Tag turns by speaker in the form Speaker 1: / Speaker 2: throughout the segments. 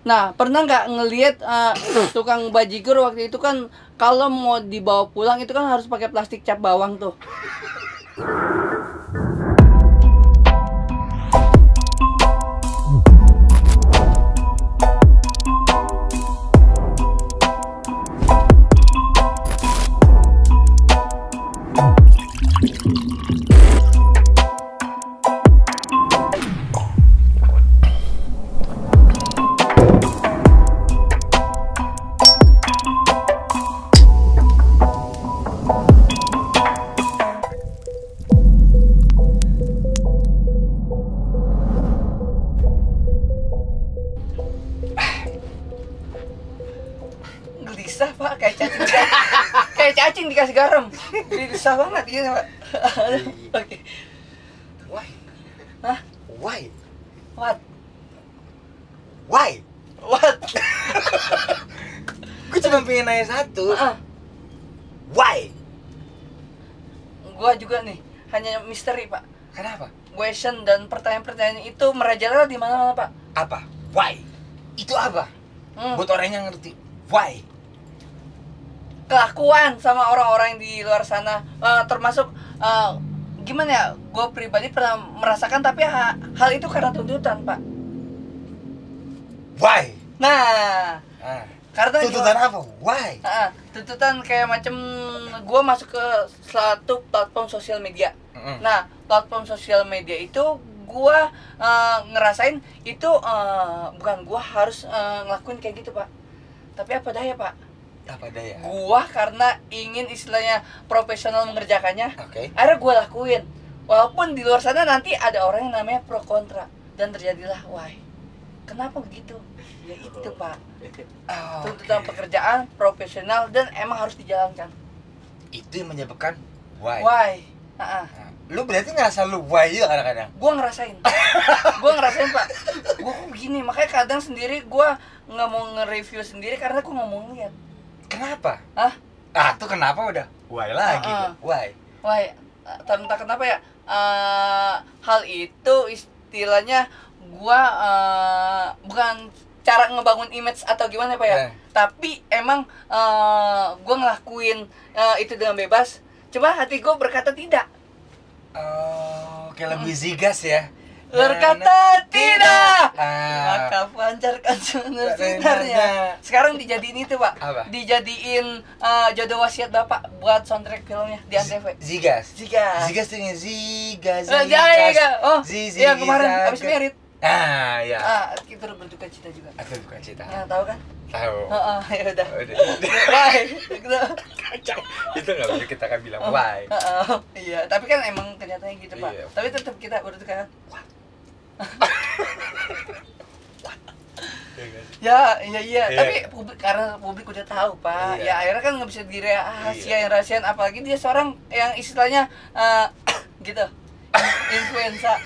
Speaker 1: Nah, pernah nggak ngelihat tukang bajigur waktu itu kan kalau mau dibawa pulang itu kan harus pakai plastik cap bawang tuh. Gelisah pak, kayak cacing dikasih garam. Gelisah banget gitu pak. Oke.
Speaker 2: Why?
Speaker 1: Hah?
Speaker 2: Why?
Speaker 1: What?
Speaker 2: Why?
Speaker 1: What?
Speaker 2: Gue cuma pengen nanya satu. Why?
Speaker 1: Gua juga nih, hanya misteri pak.
Speaker 2: Kenapa?
Speaker 1: Question dan pertanyaan-pertanyaan itu merajalela di mana-mana pak.
Speaker 2: Apa? Why? Itu apa? Buat orang yang ngerti. Why?
Speaker 1: Kelakuan sama orang-orang di luar sana, termasuk gimana ya? Gue pribadi pernah merasakan, tapi hal itu karena tuntutan pak.
Speaker 2: Why?
Speaker 1: Nah, karena
Speaker 2: tuntutan apa? Why?
Speaker 1: tuntutan kayak macam gue masuk ke suatu platform sosial media. Nah, platform sosial media itu gue ngerasain itu bukan gue harus ngelakuin kayak gitu pak, tapi apa daya pak.
Speaker 2: Apa daya?
Speaker 1: Gua karena ingin istilahnya profesional mengerjakannya, akhirnya gua lakuin. Walaupun di luar sana nanti ada orang yang namanya pro kontra, dan terjadilah why. Kenapa begitu? Ya itu pak. Tuntutan pekerjaan profesional dan emang harus dijalankan.
Speaker 2: Itu yang menyebabkan why.
Speaker 1: Why?
Speaker 2: Lu berarti ngerasa lu why juga kadang-kadang?
Speaker 1: Gua ngerasain pak. Gua kok begini, makanya kadang sendiri gua nggak mau nge-review sendiri karena gua nggak mau ngeliat.
Speaker 2: Kenapa?
Speaker 1: Tuh
Speaker 2: kenapa udah? Why lagi? Why?
Speaker 1: Why? Entah kenapa ya. Hal itu istilahnya gua bukan cara ngebangun image atau gimana pak ya. Tapi emang gua ngelakuin itu dengan bebas. Cuma hati gua berkata tidak.
Speaker 2: Kayak lebih zigas ya.
Speaker 1: Berkata tidak, maka pancarkan sinarnya. Sekarang dijadiin itu pak.
Speaker 2: Apa?
Speaker 1: Dijadiin jodoh wasiat bapak buat soundtrack filmnya di Antv.
Speaker 2: Zigas tuh yang zigas.
Speaker 1: Iya kemarin abis merit.
Speaker 2: Ya.
Speaker 1: Kita berduka cita juga.
Speaker 2: Berduka cita.
Speaker 1: Ya tahu kan?
Speaker 2: Tahu.
Speaker 1: Ya udah.
Speaker 2: Why? Kacau. Itu nggak bisa kita kan bilang why.
Speaker 1: Iya, tapi kan emang kenyataannya gitu pak.
Speaker 2: Iya.
Speaker 1: Tapi tetap kita berduka kan. Iya. Tapi karena publik udah tahu pak.
Speaker 2: Iya.
Speaker 1: Ya akhirnya kan nggak bisa dirahasiain, apalagi dia seorang yang istilahnya gitu. Influenza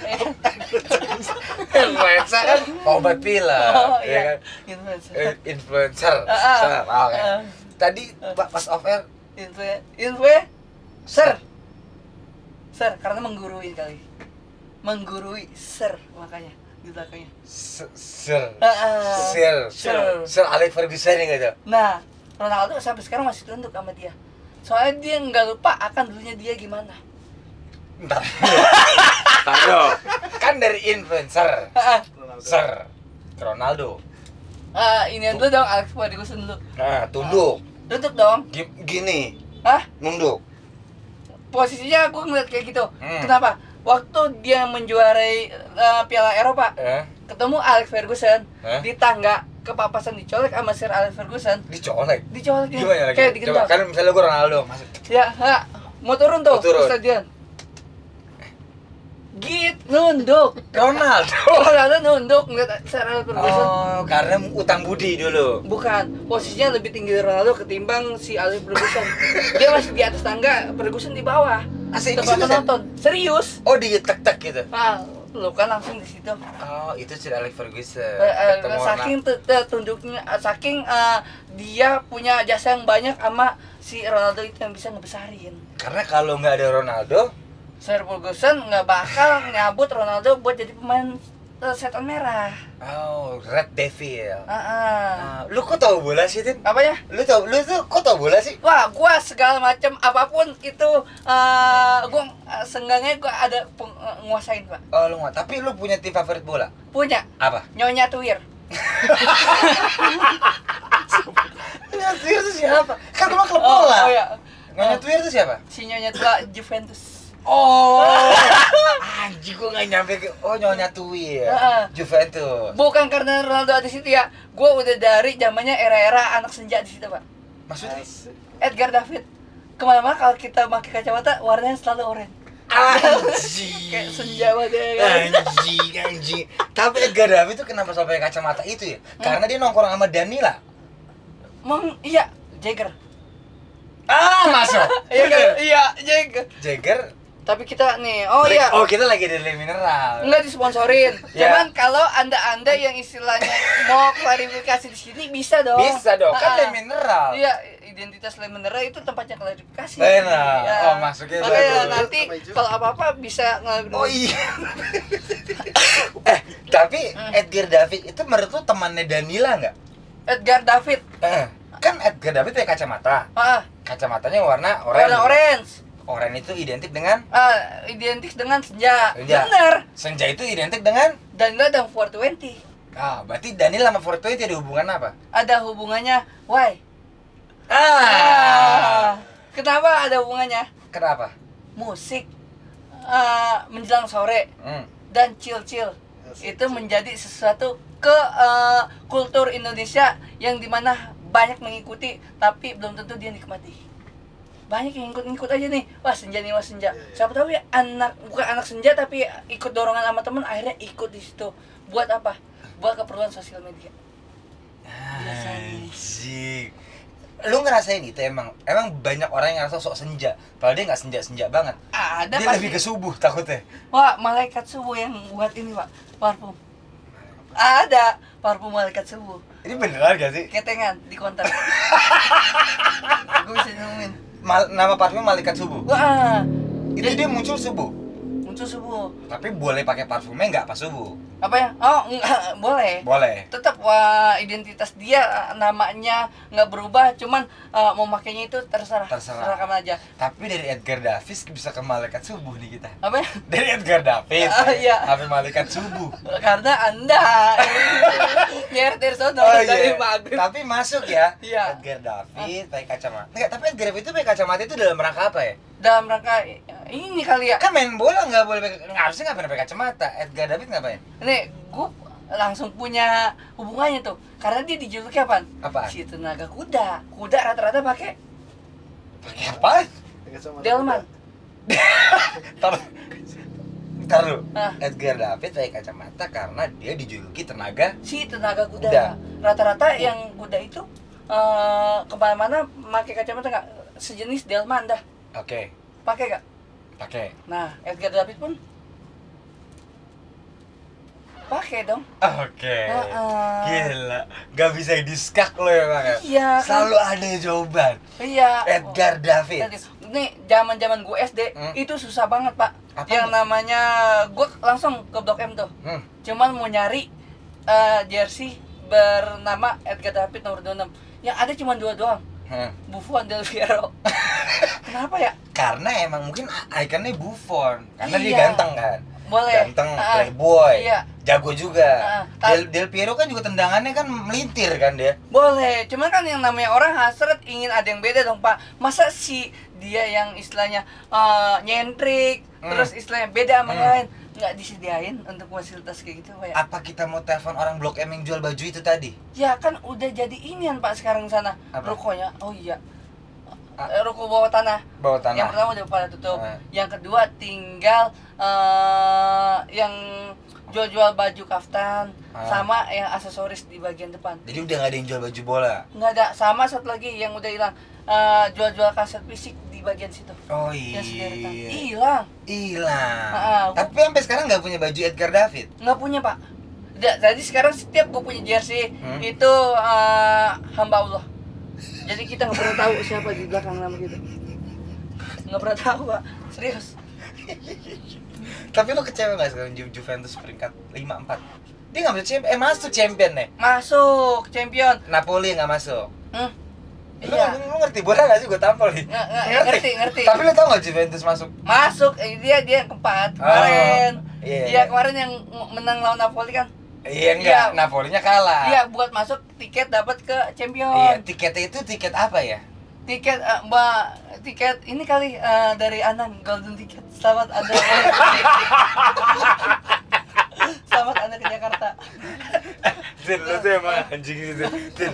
Speaker 2: kan obat pilek.
Speaker 1: Iya.
Speaker 2: Kan? Influencer. Oke. Tadi pas off air
Speaker 1: Sir, karena menggurui kali. Menggurui sir makanya di belakangnya.
Speaker 2: Sir Alex Ferguson gitu.
Speaker 1: Nah, Ronaldo sampai sekarang masih tunduk sama dia. Soalnya dia nggak lupa akan dulunya dia gimana.
Speaker 2: Entar. Kan dari influencer. Sir Ronaldo.
Speaker 1: Ini dulu dong, Alex Ferguson dulu.
Speaker 2: Tunduk.
Speaker 1: Tunduk dong.
Speaker 2: Gini. Nunduk.
Speaker 1: Posisinya gue ngeliat kayak gitu. Kenapa? Waktu dia menjuarai Piala Eropa, ketemu Alex Ferguson di tangga, kepapasan dicolek sama Sir Alex Ferguson.
Speaker 2: Dicolek
Speaker 1: Gimana kayak digendong.
Speaker 2: Kan misalnya gue Ronaldo masuk.
Speaker 1: Ya, mau turun tuh ke stadion. Nunduk. Ronaldo nunduk ngeliat Sir Alex Ferguson.
Speaker 2: Karena utang budi dulu.
Speaker 1: Bukan, posisinya lebih tinggi Ronaldo ketimbang si Alex Ferguson. Dia masih di atas tangga, Ferguson di bawah. Tempat penonton. Serius?
Speaker 2: Di tek-tek gitu.
Speaker 1: Lu kan langsung di situ.
Speaker 2: Itu si Alex Ferguson.
Speaker 1: Saking tunduknya, saking dia punya jasa yang banyak sama si Ronaldo itu yang bisa ngebesarin.
Speaker 2: Karena kalau nggak ada Ronaldo,
Speaker 1: Sir Ferguson nggak bakal nyabut Ronaldo buat jadi pemain setan merah.
Speaker 2: Oh, Red Devil.
Speaker 1: Ah.
Speaker 2: Lu kok tahu bola sih, Tin?
Speaker 1: Apanya?
Speaker 2: Lu tuh kok tahu bola sih?
Speaker 1: Wah, gua segala macam apapun itu gua seenggaknya gua ada nguasain, Pak.
Speaker 2: Oh, lu nggak. Tapi lu punya tim favorit bola?
Speaker 1: Punya.
Speaker 2: Apa?
Speaker 1: Nyonya Tuir.
Speaker 2: Nyonya Tuir itu siapa? Kan lu klub bola.
Speaker 1: Oh iya.
Speaker 2: Nyonya Tuir itu siapa?
Speaker 1: Si Nyonya tua Juventus.
Speaker 2: Oh, anjing gua nggak nyampe ke. Oh, Nyonya Tuir. Juventus.
Speaker 1: Bukan karena Ronaldo ada di situ ya. Gua udah dari zamannya era-era anak senja di situ, Pak.
Speaker 2: Maksudnya?
Speaker 1: Edgar David. Kemana-mana kalau kita pakai kacamata warnanya selalu oranye.
Speaker 2: Anjing.
Speaker 1: Kayak senja banget ya kan.
Speaker 2: Anjing. Tapi Edgar David itu kenapa sampai kacamata itu ya? Karena dia nongkrong sama Danila.
Speaker 1: Iya, Jagger.
Speaker 2: Masuk.
Speaker 1: Iya, Jagger.
Speaker 2: Jagger.
Speaker 1: Tapi kita nih, iya.
Speaker 2: Oh, kita lagi dari mineral.
Speaker 1: Enggak disponsorin.
Speaker 2: Ya.
Speaker 1: Cuman kalau Anda yang istilahnya mau klarifikasi di sini bisa dong.
Speaker 2: Bisa dong, kan Le Mineral.
Speaker 1: Iya, identitas Le Mineral itu tempatnya klarifikasi.
Speaker 2: Benar.
Speaker 1: Ya.
Speaker 2: Oh, masuknya
Speaker 1: Makanya
Speaker 2: bagus.
Speaker 1: nanti kalau apa-apa bisa
Speaker 2: Oh iya. Tapi Edgar David itu menurut lu temannya Danila nggak?
Speaker 1: Edgar David.
Speaker 2: Kan Edgar David pakai kacamata. Kacamatanya warna oranye.
Speaker 1: Warna orange.
Speaker 2: Oranye itu identik dengan
Speaker 1: identik dengan senja.
Speaker 2: Senja.
Speaker 1: Bener.
Speaker 2: Senja itu identik dengan
Speaker 1: Danila dan 420.
Speaker 2: Berarti Danila sama 420 ada hubungan apa?
Speaker 1: Ada hubungannya. Why? Kenapa ada hubungannya?
Speaker 2: Kenapa?
Speaker 1: Musik menjelang sore dan chill itu menjadi sesuatu kultur Indonesia yang dimana banyak mengikuti tapi belum tentu dia nikmati. Banyak yang ikut aja nih, wah senja. Siapa tahu ya bukan anak senja tapi ikut dorongan sama temen akhirnya ikut di situ. Buat apa? Buat keperluan sosial media.
Speaker 2: Anjing. Lu ngerasain itu emang banyak orang yang ngerasa sok senja, padahal dia nggak senja banget.
Speaker 1: Ada
Speaker 2: dia
Speaker 1: pasti.
Speaker 2: lebih ke subuh takutnya.
Speaker 1: Wah, malaikat subuh yang buat ini, Pak, parfum. Ada parfum malaikat subuh.
Speaker 2: Ini beneran gak sih?
Speaker 1: Ketengan di konter. Gue bisa nemuin.
Speaker 2: Nama parfum malaikat subuh.
Speaker 1: Wah.
Speaker 2: Itu dia muncul subuh.
Speaker 1: Muncul subuh.
Speaker 2: Tapi boleh pakai parfumnya nggak pas subuh.
Speaker 1: Apa ya? Oh, enggak, boleh.
Speaker 2: Boleh.
Speaker 1: Tetap identitas dia namanya nggak berubah, cuman mau makainya itu terserah kamu aja.
Speaker 2: Tapi dari Edgar David bisa ke malaikat subuh nih kita.
Speaker 1: Apa ya?
Speaker 2: Dari Edgar David.
Speaker 1: Iya.
Speaker 2: Sampai malaikat subuh.
Speaker 1: Karena Anda nyetir sono dari maghrib.
Speaker 2: Tapi masuk ya.
Speaker 1: Iya.
Speaker 2: Edgar David pakai kacamata. Enggak, tapi Edgar David itu pakai kacamata itu dalam rangka apa ya?
Speaker 1: Dalam rangka ini kali ya.
Speaker 2: Kan main bola nggak boleh harusnya nggak pernah pakai kacamata. Edgar David ngapain?
Speaker 1: Nih, gue langsung punya hubungannya tuh. Karena dia dijuluki apaan?
Speaker 2: Apaan?
Speaker 1: Si tenaga kuda. Kuda rata-rata pakai
Speaker 2: apaan?
Speaker 1: delman.
Speaker 2: Ntar lu. Edgar David pakai kacamata karena dia dijuluki tenaga
Speaker 1: kuda. Rata-rata yang kuda itu kemana-mana pakai kacamata nggak? Sejenis delman dah.
Speaker 2: Oke.
Speaker 1: Pakai nggak?
Speaker 2: Pakai.
Speaker 1: Nah, Edgar David pun pakai dong.
Speaker 2: Oke. Gila, gak bisa diskak lo ya Bang.
Speaker 1: Iya.
Speaker 2: Selalu ada jawaban.
Speaker 1: Iya.
Speaker 2: Edgar David.
Speaker 1: Nih, zaman gue SD itu susah banget, Pak.
Speaker 2: Apa
Speaker 1: yang
Speaker 2: itu?
Speaker 1: namanya gue langsung ke Blok M tuh. Cuman mau nyari jersey bernama Edgar David nomor 26. Yang ada cuma 2 doang. Buffon, Del Piero. Kenapa ya?
Speaker 2: Karena emang mungkin ikonnya Buffon. Karena dia
Speaker 1: Iya.
Speaker 2: ganteng kan.
Speaker 1: Boleh.
Speaker 2: Ganteng, playboy.
Speaker 1: Iya.
Speaker 2: Jago juga. Del Piero kan juga tendangannya kan melintir kan dia.
Speaker 1: Boleh. Cuman kan yang namanya orang hasrat ingin ada yang beda dong, Pak. Masa si dia yang istilahnya nyentrik, terus istilahnya beda sama yang lain, nggak disediain untuk fasilitas kayak gitu, Pak ya?
Speaker 2: Apa kita mau telepon orang Blok M yang jual baju itu tadi?
Speaker 1: Ya kan udah jadi inian, Pak, sekarang sana.
Speaker 2: Apa?
Speaker 1: Rukonya. Oh iya. Ruko bawah tanah.
Speaker 2: Bawah tanah.
Speaker 1: Yang pertama udah pada tutup. Yang kedua tinggal yang jual-jual baju kaftan sama yang aksesoris di bagian depan.
Speaker 2: Jadi udah nggak ada yang jual baju bola.
Speaker 1: Nggak ada. Sama satu lagi yang udah hilang, jual-jual kaset fisik di bagian situ.
Speaker 2: Oh
Speaker 1: Yang sederetan.
Speaker 2: iya. Hilang. Tapi sampai sekarang nggak punya baju Edgar David.
Speaker 1: Nggak punya, Pak. Jadi sekarang setiap gue punya jersey itu hamba Allah. Jadi kita nggak pernah tahu siapa di belakang nama kita. Nggak pernah tahu, Pak. Serius.
Speaker 2: Tapi lo kecewa nggak sekarang Juventus peringkat 5-4? Dia nggak masuk champion, masuk champion nih.
Speaker 1: Masuk champion.
Speaker 2: Napoli nggak masuk.
Speaker 1: Iya.
Speaker 2: Lu ngerti bola nggak sih? Gue tampol nih.
Speaker 1: Ngerti.
Speaker 2: Tapi lu tau nggak Juventus masuk?
Speaker 1: Masuk, dia yang keempat kemarin.
Speaker 2: Iya.
Speaker 1: Kemarin yang menang lawan Napoli kan.
Speaker 2: Iya enggak, Napolinya kalah.
Speaker 1: Iya, buat masuk tiket dapat ke champion.
Speaker 2: Iya, tiketnya itu tiket apa ya?
Speaker 1: Tiket tiket ini kali dari Anang Golden Ticket. Selamat Anda. Selamat Anda ke Jakarta.
Speaker 2: Tin, lu tuh emang anjing gitu. Tin,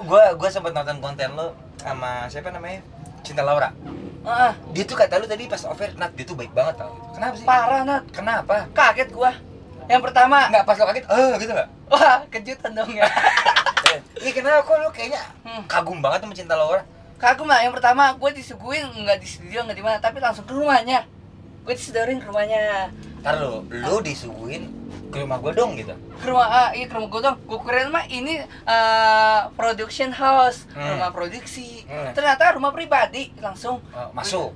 Speaker 2: gua sempat nonton konten lu sama siapa namanya? Cinta Laura. Dia tuh kata lu tadi pas over, Nat, dia tuh baik banget tau. Kenapa sih?
Speaker 1: Parah, Nat.
Speaker 2: Kenapa?
Speaker 1: Kaget gua. Yang pertama,
Speaker 2: enggak pas lo kaget, gitu enggak?
Speaker 1: wah, kejutan dong ya.
Speaker 2: Ini kenapa kok lu kayaknya kagum banget sama Cinta Laura?
Speaker 1: Kagum lah. Yang pertama, gue disuguhin nggak di studio, nggak di mana, tapi langsung ke rumahnya. Gue disedorin ke rumahnya.
Speaker 2: Ntar lu disuguhin ke rumah gue dong gitu.
Speaker 1: Ke rumah, iya ke rumah gue dong. Gue kirain mah ini production house, rumah produksi. Ternyata rumah pribadi langsung.
Speaker 2: Masuk.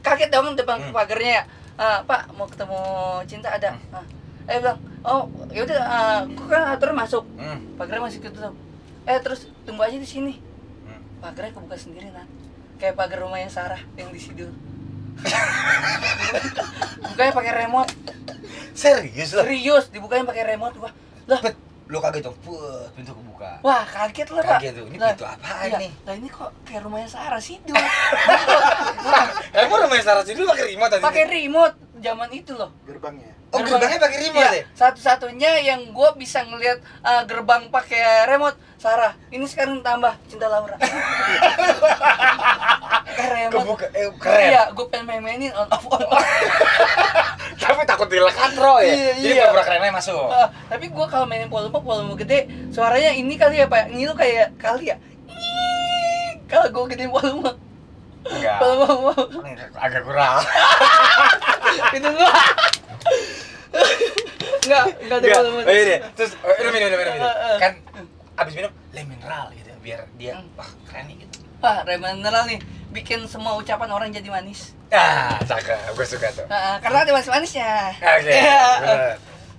Speaker 1: Kaget dong depan pagarnya. Pak, mau ketemu Cinta ada. Bilang, oh yaudah, gue kan aturan masuk. Pagarnya masih ketutup. Terus tunggu aja di sini. Pagarnya kebuka sendiri, Nat. Kayak pagar rumahnya Sarah yang di Sidul. Bukanya pakai remote.
Speaker 2: Serius lo?
Speaker 1: Serius, dibukanya pakai remote. Wah, lah.
Speaker 2: Lu kaget dong, pintu kebuka.
Speaker 1: Wah, kaget lah, Pak.
Speaker 2: Kaget tuh, ini pintu apaan nih?
Speaker 1: Lah ini kok kayak rumahnya Sarah Sidul.
Speaker 2: Emang rumahnya Sarah Sidul pakai remote tadi?
Speaker 1: Pakai remote zaman itu loh.
Speaker 2: Gerbangnya. Oh, gerbangnya pakai remote ya?
Speaker 1: Satu-satunya yang gue bisa ngelihat gerbang pakai remote Sarah. Ini sekarang tambah Cinta Laura.
Speaker 2: Kebuka, keren.
Speaker 1: Iya, gue pengen main-mainin on off.
Speaker 2: Tapi takut dilekatro ya. Jadi pura-pura kerennya masuk.
Speaker 1: Tapi gue kalau mainin volume gede, suaranya ini kali ya, Pak. Ini tuh kayak kali ya. Kalau gue gedein volume.
Speaker 2: Enggak. Agak kurang.
Speaker 1: Itu gua. Enggak ada volume.
Speaker 2: Oh iya. Terus minum. Kan abis minum le mineral gitu biar dia keren nih gitu.
Speaker 1: Wah, le mineral nih bikin semua ucapan orang jadi manis.
Speaker 2: Cakep. Gue suka tuh.
Speaker 1: Karena ada manis-manisnya.
Speaker 2: Oke.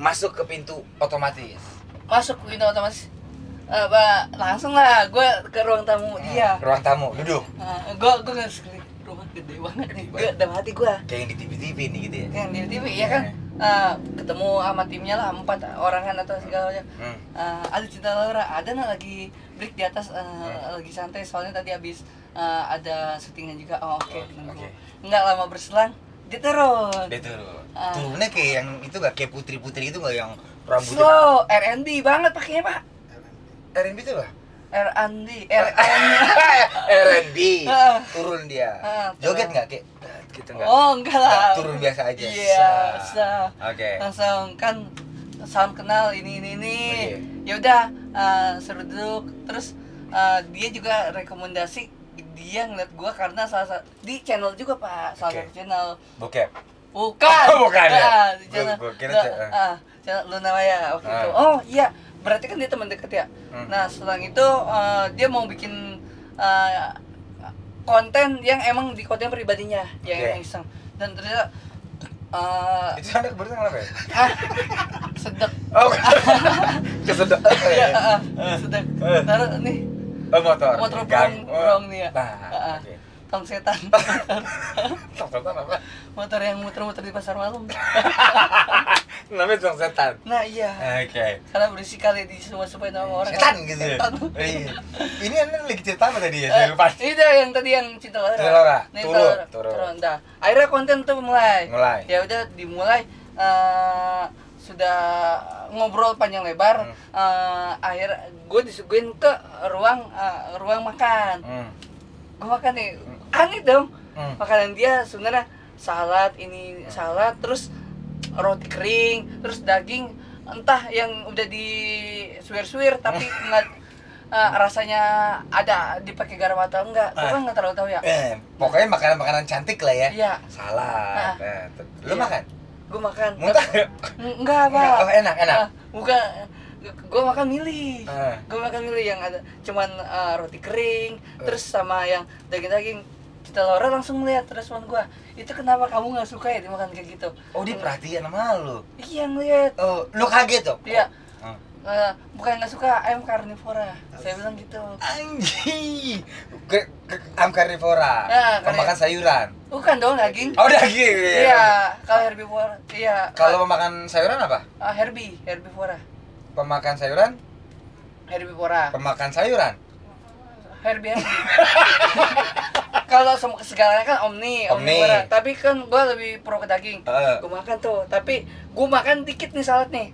Speaker 2: Masuk ke pintu otomatis.
Speaker 1: Masuk ke pintu otomatis. Langsung lah gue ke ruang tamu dia.
Speaker 2: Ruang tamu, duduk.
Speaker 1: Gue nggak sekali rumah gede banget nih. Gue dalam hati gue.
Speaker 2: Kayak yang di TV nih gitu ya.
Speaker 1: Kayak yang di TV ya kan. Ketemu sama timnya lah 4 orangan atau segala macam. Ada Cinta Laura, ada lagi break di atas lagi santai soalnya tadi habis ada syutingnya juga. Oke. Nggak lama berselang dia turun.
Speaker 2: Turunnya kayak yang itu gak kayak putri-putri itu gak yang rambutnya
Speaker 1: slow, R&B banget pakainya, Pak.
Speaker 2: R&B itu apa?
Speaker 1: R&B.
Speaker 2: Turun dia. Joget nggak kayak gitu nggak?
Speaker 1: Oh, enggak lah.
Speaker 2: Turun biasa aja.
Speaker 1: Iya,
Speaker 2: Oke.
Speaker 1: Langsung kan salam kenal ini. Ya udah, suruh duduk. Terus dia juga rekomendasi, dia ngeliat gua karena salah satu di channel juga, Pak. Salah satu channel.
Speaker 2: Bokep.
Speaker 1: Bukan.
Speaker 2: Bukan ya.
Speaker 1: Di channel.
Speaker 2: Gua kira
Speaker 1: channel Luna Maya waktu itu. Oh, iya. Berarti kan dia teman dekat ya. Nah setelah itu dia mau bikin konten yang emang di konten pribadinya, yang iseng. Dan ternyata
Speaker 2: itu Anda kebetulan kenapa ya?
Speaker 1: Sedek.
Speaker 2: Oh, kesedek.
Speaker 1: Sedek. Taruh nih.
Speaker 2: Motor
Speaker 1: brong nih ya. Tong setan.
Speaker 2: Tong setan apa?
Speaker 1: Motor yang muter-muter di pasar malam.
Speaker 2: Namanya tong setan.
Speaker 1: Nah iya.
Speaker 2: Oke.
Speaker 1: Karena berisik kali di semua supaya nama orang.
Speaker 2: Setan gitu ya. Iya. Ini Anda lagi cerita apa tadi ya? Saya lupa.
Speaker 1: Itu yang tadi yang Cinta Laura. Turun. Nah, akhirnya konten tuh mulai. Ya udah dimulai. Sudah ngobrol panjang lebar. Akhirnya gue disuguhin ke ruang makan. Gue makan nih, aneh dong. Makanan dia sebenarnya salad, terus roti kering, terus daging entah yang udah di suwir tapi nggak rasanya ada dipakai garam atau enggak. Gue kan nggak terlalu tahu ya.
Speaker 2: Pokoknya makanan cantik lah ya.
Speaker 1: Iya.
Speaker 2: Salad. Lu makan?
Speaker 1: Gue makan.
Speaker 2: Muntah?
Speaker 1: Enggak, Pak.
Speaker 2: Oh, enak.
Speaker 1: Bukan. Gue makan milih yang ada cuman roti kering terus sama yang daging Cinta Laura langsung lihat respon gue, itu kenapa kamu nggak suka ya dimakan kayak gitu.
Speaker 2: Oh dia perhatian sama lu?
Speaker 1: Iya ngeliat.
Speaker 2: Oh lu kaget tuh?
Speaker 1: Iya. Bukan nggak suka, ayam karnivora. Saya bilang gitu.
Speaker 2: Anjing. Ayam karnivora.
Speaker 1: Ya,
Speaker 2: pemakan sayuran.
Speaker 1: Bukan dong, daging.
Speaker 2: Oh daging.
Speaker 1: Iya, kalau herbivora. Iya.
Speaker 2: Kalau pemakan sayuran apa?
Speaker 1: Herbivora.
Speaker 2: Pemakan sayuran?
Speaker 1: Herbivora.
Speaker 2: Pemakan sayuran?
Speaker 1: Herbie. Kalau segalanya kan omnivora. Tapi kan gue lebih pro ke daging. Gue makan tuh, tapi gue makan dikit nih salad nih.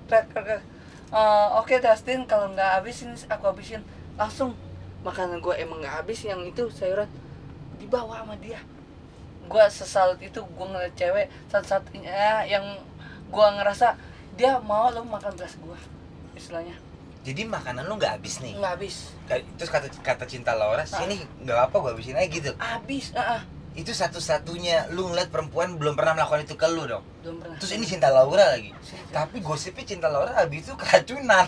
Speaker 1: Oke Dustin, kalau nggak habis ini aku habisin. Langsung makanan gue emang nggak habis, yang itu sayuran dibawa sama dia. Gue sesalut itu, gue ngeliat cewek satu-satunya yang gue ngerasa dia mau lo makan beras gue, istilahnya.
Speaker 2: Jadi makanan lu nggak habis nih?
Speaker 1: Nggak habis.
Speaker 2: Terus kata Cinta Laura, sini nggak apa, gue habisin aja gitu.
Speaker 1: Habis.
Speaker 2: Itu satu-satunya lu ngeliat perempuan belum pernah melakukan itu ke lu dong?
Speaker 1: Belum pernah.
Speaker 2: Terus ini Cinta Laura lagi. Tapi gosipnya Cinta Laura habis itu keracunan.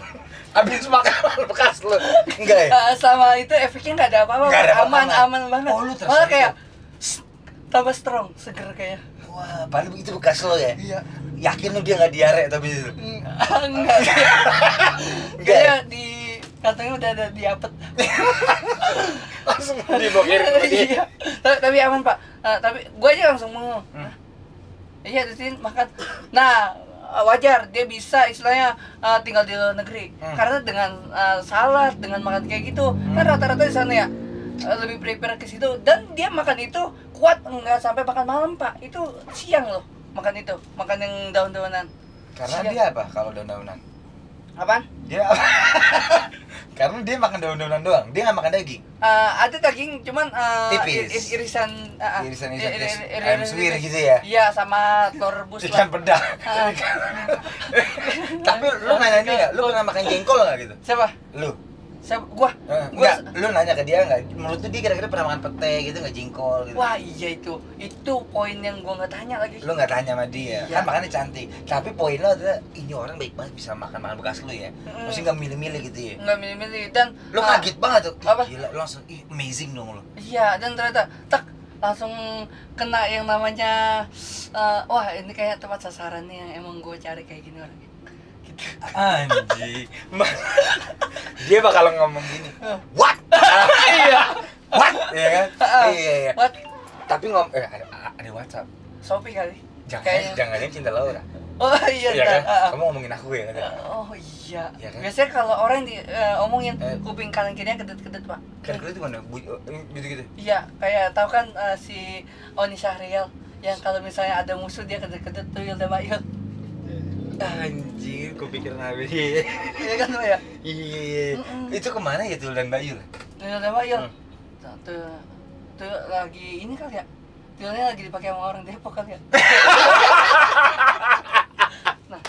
Speaker 2: Habis makan bekas lu. Enggak ya?
Speaker 1: Sama itu efeknya nggak ada apa-apa. Aman banget.
Speaker 2: Oh, lu
Speaker 1: malah kayak tambah strong, seger kayak.
Speaker 2: Wah, padahal begitu bekas lo ya?
Speaker 1: Iya.
Speaker 2: Yakin lu dia nggak diare tapi itu?
Speaker 1: Enggak. Dia di kantongnya udah ada diapet.
Speaker 2: Langsung diboker.
Speaker 1: Iya. Tapi aman Pak. Tapi gue aja langsung ngomong. Iya Dustin makan. Nah wajar dia bisa istilahnya tinggal di luar negeri. Karena dengan salad, dengan makan kayak gitu kan rata-rata di sana ya lebih prepare ke situ, dan dia makan itu kuat nggak sampai makan malam Pak. Itu siang loh makan itu, makan yang daun-daunan.
Speaker 2: Karena siang. Dia apa kalau daun-daunan?
Speaker 1: Apaan?
Speaker 2: Dia apa? Karena dia makan daun-daunan doang, dia nggak makan daging.
Speaker 1: Ada daging, cuman
Speaker 2: tipis.
Speaker 1: Irisan
Speaker 2: ayam suwir gitu ya?
Speaker 1: Iya, sama telur rebus.
Speaker 2: Ikan pedang. Tapi lu nanya dia nggak? Lu pernah makan jengkol nggak gitu?
Speaker 1: Siapa?
Speaker 2: Lu?
Speaker 1: Gua
Speaker 2: enggak, lu nanya ke dia nggak? Menurut lu dia kira-kira pernah makan pete gitu nggak, jengkol gitu?
Speaker 1: Wah iya itu poin yang gua nggak tanya lagi.
Speaker 2: Lu nggak tanya sama dia, kan makannya cantik. Tapi poin lo adalah ini orang baik banget bisa makan bekas lu ya. Mesti nggak milih-milih gitu ya?
Speaker 1: Nggak milih-milih, dan
Speaker 2: lu kaget banget tuh. Gila, lu langsung amazing dong lu.
Speaker 1: Iya, dan ternyata langsung kena yang namanya wah ini kayak tempat sasaran nih yang emang gua cari kayak gini orangnya.
Speaker 2: Anjing. Dia bakal ngomong gini. What?
Speaker 1: Iya.
Speaker 2: What? Iya kan? Iya.
Speaker 1: What?
Speaker 2: Tapi ada WhatsApp.
Speaker 1: Shopee kali.
Speaker 2: Jangan Cinta Laura.
Speaker 1: Oh iya
Speaker 2: kan? Kamu ngomongin aku ya kan?
Speaker 1: Oh iya.
Speaker 2: Ya, kan?
Speaker 1: Biasanya kalau orang omongin kuping kanan kirinya kedet-kedet Pak.
Speaker 2: Kedet itu mana? Gitu-gitu.
Speaker 1: Iya, kayak tahu kan si Oni Syahrial yang kalau misalnya ada musuh dia kedet-kedet tuyul dan bayul.
Speaker 2: Anjir, gue pikir nabi.
Speaker 1: Iya kan Pak ya?
Speaker 2: Iya. Itu kemana ya Tuyul dan Bayul?
Speaker 1: Tuyul dan Bayul. Tuh lagi ini kali ya. Tuyulnya lagi dipakai sama orang Depok kali ya. Nah,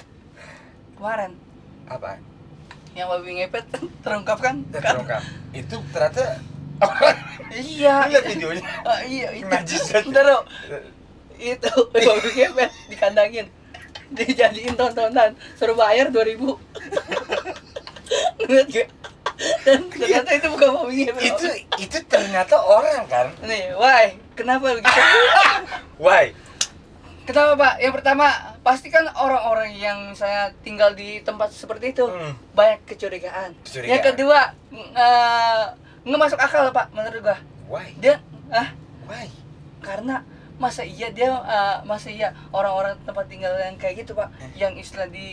Speaker 1: kemarin
Speaker 2: apa?
Speaker 1: Yang babi ngepet terungkap kan?
Speaker 2: Terungkap. Itu ternyata
Speaker 1: iya.
Speaker 2: Lihat videonya.
Speaker 1: Iya itu.
Speaker 2: Najis.
Speaker 1: Bentar, itu babi ngepet dikandangin. Dijadiin tontonan, suruh bayar 2.000. Ngeliat gak? Dan ternyata itu bukan babi ngepet.
Speaker 2: Itu ternyata orang kan?
Speaker 1: Nih, why? Kenapa begitu?
Speaker 2: Why?
Speaker 1: Kenapa Pak? Yang pertama, pasti kan orang-orang yang misalnya tinggal di tempat seperti itu banyak kecurigaan. Yang kedua, nggak masuk akal Pak menurut gua.
Speaker 2: Why?
Speaker 1: Why? Karena masa iya orang-orang tempat tinggal yang kayak gitu Pak, yang istilah di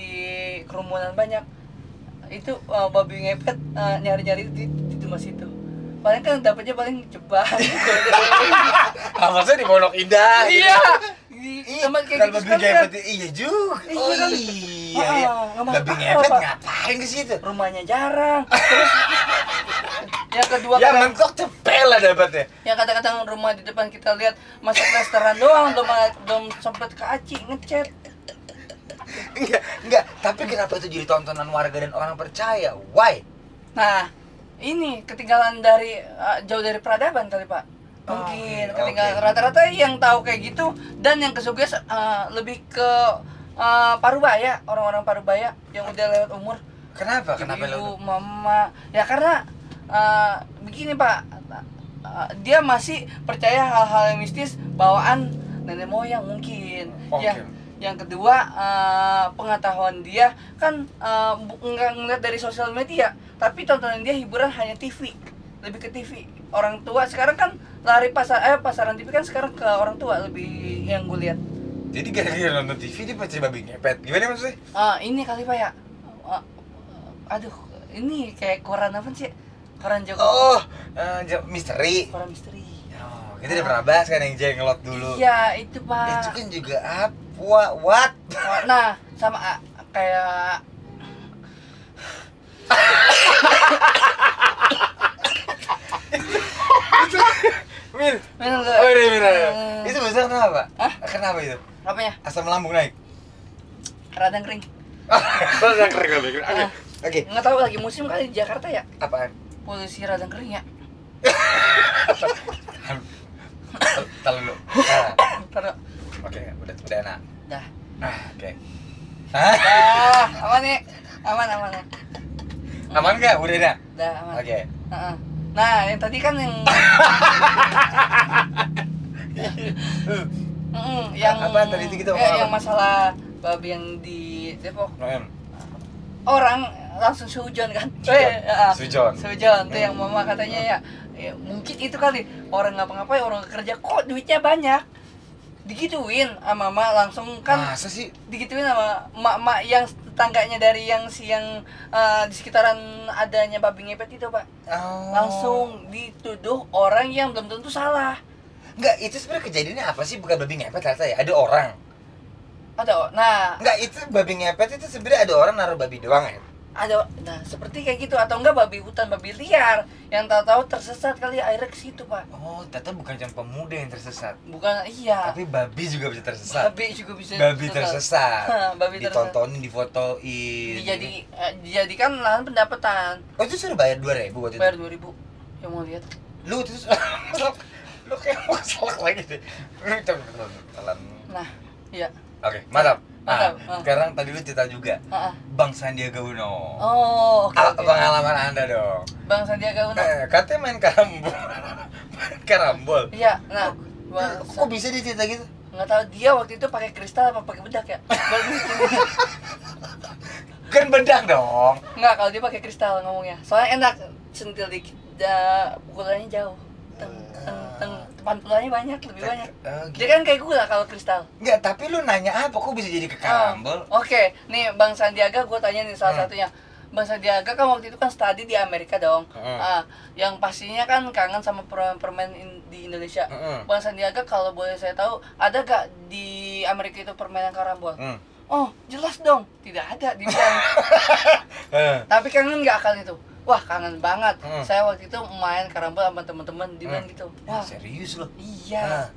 Speaker 1: kerumunan banyak itu babi ngepet nyari-nyari di tempat situ, paling kan dapatnya paling cepat.
Speaker 2: Maksudnya di Pondok Indah.
Speaker 1: Iya. Tempat kayak gitu
Speaker 2: babi ngepet iya juga. Iya. Babi ngepet ngapain ke situ?
Speaker 1: Rumahnya jarang. Terus yang kedua
Speaker 2: ya mentok cepet lah dapatnya.
Speaker 1: Yang kadang-kadang rumah di depan kita lihat masuk restoran doang, belum sempet ke Aci ngechat.
Speaker 2: Enggak, tapi kenapa itu jadi tontonan warga dan orang percaya? Why?
Speaker 1: Nah, ini ketinggalan dari jauh dari peradaban kali Pak. Mungkin ketinggalan. Rata-rata yang tahu kayak gitu dan yang kesugesti lebih ke Parubaya, orang-orang Parubaya yang udah lewat umur.
Speaker 2: Kenapa?
Speaker 1: Ibu, mama. Ya karena begini Pak, dia masih percaya hal-hal yang mistis bawaan nenek moyang mungkin. Yang kedua, pengetahuan dia kan nggak ngeliat dari sosial media, tapi tontonan dia hiburan hanya TV, lebih ke TV. Orang tua sekarang kan lari pasaran TV kan sekarang ke orang tua lebih yang gue lihat.
Speaker 2: Jadi gara-gara nonton TV dia percaya babi ngepet. Gimana maksudnya?
Speaker 1: Ini kali Pak ya. Aduh, ini kayak koran apa sih? Koran Joko.
Speaker 2: Oh, misteri.
Speaker 1: Koran misteri.
Speaker 2: Oh, kita udah pernah bahas kan yang jenglot dulu.
Speaker 1: Iya, itu Pak.
Speaker 2: Itu kan juga apa? What?
Speaker 1: Nah, sama kayak
Speaker 2: Min. Itu bisa kenapa? Kenapa itu?
Speaker 1: Apanya?
Speaker 2: Asam lambung naik.
Speaker 1: Radang kering.
Speaker 2: Radang kering. Oke.
Speaker 1: Nggak tahu lagi musim kali di Jakarta ya?
Speaker 2: Apaan?
Speaker 1: Polusi radang kering ya.
Speaker 2: Tahu dulu.
Speaker 1: Taruh.
Speaker 2: Oke, udah enak.
Speaker 1: Dah.
Speaker 2: Oke.
Speaker 1: Aman nih. Aman.
Speaker 2: Aman nggak? Udah enak.
Speaker 1: Dah, aman.
Speaker 2: Oke.
Speaker 1: Nah, yang tadi kan yang yang
Speaker 2: apa tadi itu kita
Speaker 1: yang masalah babi yang di Depok. Orang langsung sujon kan.
Speaker 2: Sujon.
Speaker 1: Tuh yang mama katanya ya mungkin itu kali orang ngapa-ngapain, orang kerja kok duitnya banyak. Digituin sama mama langsung kan.
Speaker 2: Masa sih?
Speaker 1: Digituin sama mak-mak yang tetangganya dari yang di sekitaran adanya babi ngepet itu, Pak. Langsung dituduh orang yang belum tentu salah.
Speaker 2: Enggak, itu sebenarnya kejadiannya apa sih? Bukan babi ngepet ternyata ya, ada orang. Enggak, itu babi ngepet itu sebenarnya ada orang naruh babi doang ya.
Speaker 1: Seperti kayak gitu, atau enggak babi hutan, babi liar yang tahu-tahu tersesat kali akhirnya ke situ, Pak.
Speaker 2: Oh, ternyata bukan cuma pemuda yang tersesat.
Speaker 1: Bukan, iya.
Speaker 2: Tapi babi juga bisa tersesat.
Speaker 1: Babi juga bisa
Speaker 2: tersesat.
Speaker 1: Babi
Speaker 2: ditontonin, difotoin.
Speaker 1: Dijadikan lahan pendapatan.
Speaker 2: Oh, itu suruh bayar 2.000 buat itu.
Speaker 1: Bayar 2.000. Yang mau lihat.
Speaker 2: Lu terus lu kayak mau selak lagi deh.
Speaker 1: Nah, iya.
Speaker 2: Oke, mantap. Sekarang tadi lu cerita juga Bang Sandiaga Uno.
Speaker 1: Oh, oke.
Speaker 2: Pengalaman Anda dong.
Speaker 1: Bang Sandiaga Uno.
Speaker 2: Katanya main karambol.
Speaker 1: Iya, nah.
Speaker 2: Kok bisa dia cerita gitu?
Speaker 1: Nggak tahu, dia waktu itu pakai kristal apa pakai bedak ya?
Speaker 2: Kan bedak dong.
Speaker 1: Nggak, kalau dia pakai kristal ngomongnya. Soalnya enak, sentil dikit, pukulannya jauh. Pantulannya banyak, lebih banyak. Gitu. Dia kan kayak gula kalau kristal.
Speaker 2: Enggak, tapi lu nanya apa? Kok bisa jadi ke karambol?
Speaker 1: Oke, nih Bang Sandiaga gue tanya nih salah satunya. Bang Sandiaga kan waktu itu kan studi di Amerika dong. Yang pastinya kan kangen sama permen di Indonesia. Bang Sandiaga kalau boleh saya tahu, ada gak di Amerika itu permainan karambol? Oh, jelas dong. Tidak ada, dibilang. Tapi kangen gak akan itu? Wah, kangen banget. Saya waktu itu main karambol sama teman-teman, dibilang gitu. Wah,
Speaker 2: serius loh?
Speaker 1: Iya.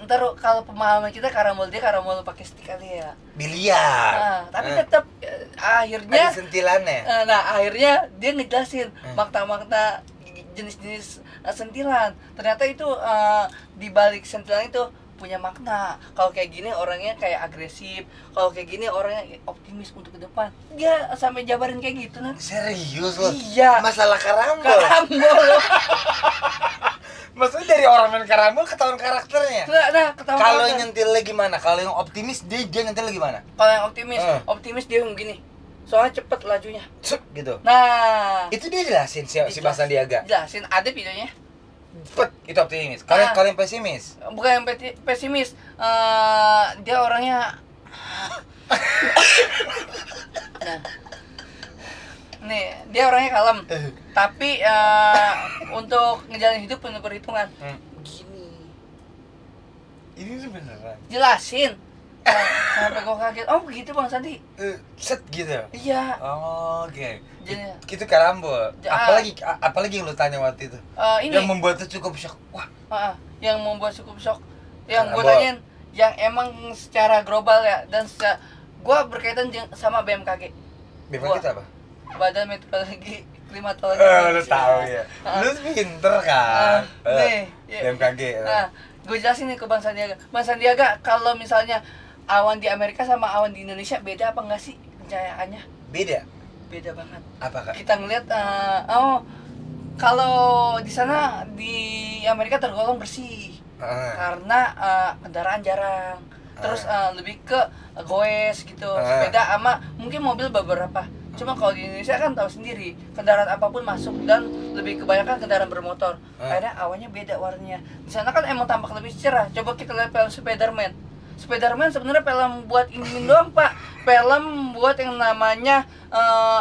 Speaker 1: Ntar kalau pemahaman kita karambol pakai stick kali ya.
Speaker 2: Biliar.
Speaker 1: Tapi tetap akhirnya
Speaker 2: ada sentilannya.
Speaker 1: Akhirnya dia ngejelasin makna-makna jenis-jenis sentilan. Ternyata itu di balik sentilan itu punya makna. Kalau kayak gini orangnya kayak agresif, kalau kayak gini orangnya optimis untuk ke depan. Dia sampai jabarin kayak gitu, nah.
Speaker 2: Serius loh?
Speaker 1: Iya.
Speaker 2: Masalah karambol. Maksudnya dari orang main karambol ketahuan karakternya.
Speaker 1: Ketahuan.
Speaker 2: Kalau nyentilnya gimana? Kalau yang optimis dia nyentilnya gimana?
Speaker 1: Kalau yang optimis dia begini. Soalnya cepet lajunya.
Speaker 2: Gitu.
Speaker 1: Nah,
Speaker 2: itu dia jelasin si Bang Sandiaga.
Speaker 1: Jelasin, ada videonya.
Speaker 2: Itu optimis. Kalau yang pesimis?
Speaker 1: Bukan yang pesimis. Dia orangnya nih, dia orangnya kalem. Tapi untuk ngejalanin hidup penuh perhitungan. Gini.
Speaker 2: Ini beneran.
Speaker 1: Jelasin. Sampai gue kaget. Oh, begitu Bang Sandi.
Speaker 2: Set gitu.
Speaker 1: Iya.
Speaker 2: Oh, oke. Itu karambol. Apalagi yang lu tanya waktu itu? Ini yang membuat lu cukup shock. Wah.
Speaker 1: Yang membuat cukup shock. Yang gue tanyain, yang emang secara global ya, dan gue berkaitan sama BMKG.
Speaker 2: BMKG itu apa?
Speaker 1: Badan Meteorologi Klimatologi.
Speaker 2: Lu tahu ya. Lu pinter kan.
Speaker 1: Nih,
Speaker 2: BMKG.
Speaker 1: Nah, gue jelasin nih ke Bang Sandiaga. Bang Sandiaga, kalau misalnya awan di Amerika sama awan di Indonesia beda apa enggak sih pencahayaannya?
Speaker 2: Beda.
Speaker 1: Beda banget.
Speaker 2: Apa, Kak?
Speaker 1: Kita ngeliat Kalau di sana di Amerika tergolong bersih karena kendaraan jarang. Terus lebih ke goes gitu, sepeda sama mungkin mobil beberapa. Cuma kalau di Indonesia kan tahu sendiri, kendaraan apapun masuk dan lebih kebanyakan kendaraan bermotor. Akhirnya awannya beda warnanya. Di sana kan emang tampak lebih cerah. Coba kita lihat film Spider-Man. Spider-Man sebenarnya film buat ini doang, Pak. Film buat yang namanya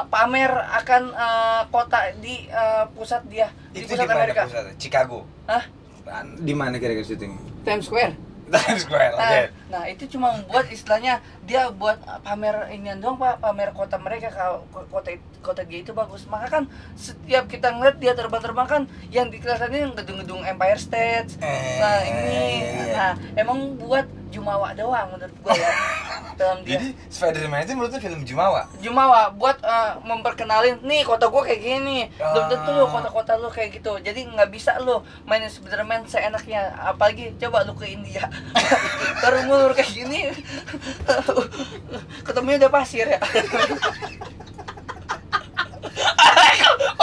Speaker 1: pamer akan kota di pusat dia, di pusat Amerika.
Speaker 2: Chicago.
Speaker 1: Hah?
Speaker 2: Di mana kira-kira syuting?
Speaker 1: Times Square.
Speaker 2: Times Square, oke.
Speaker 1: Nah, itu cuma buat istilahnya dia buat pamer inian doang, Pak, pamer kota mereka. Kalau kota dia itu bagus. Maka kan setiap kita ngeliat dia terbang-terbang kan yang dikelihatannya gedung-gedung Empire State. Nah, ini nah, emang buat Jumawa doang menurut gua ya. Film dia.
Speaker 2: Jadi Spider-Man itu menurutnya film Jumawa?
Speaker 1: Jumawa buat memperkenalin, nih kota gua kayak gini. Belum tentu lo kota-kota lo kayak gitu. Jadi nggak bisa lo mainin Spider-Man seenaknya. Apalagi coba lo ke India. Taruh mulur kayak gini. Ketemunya udah pasir ya.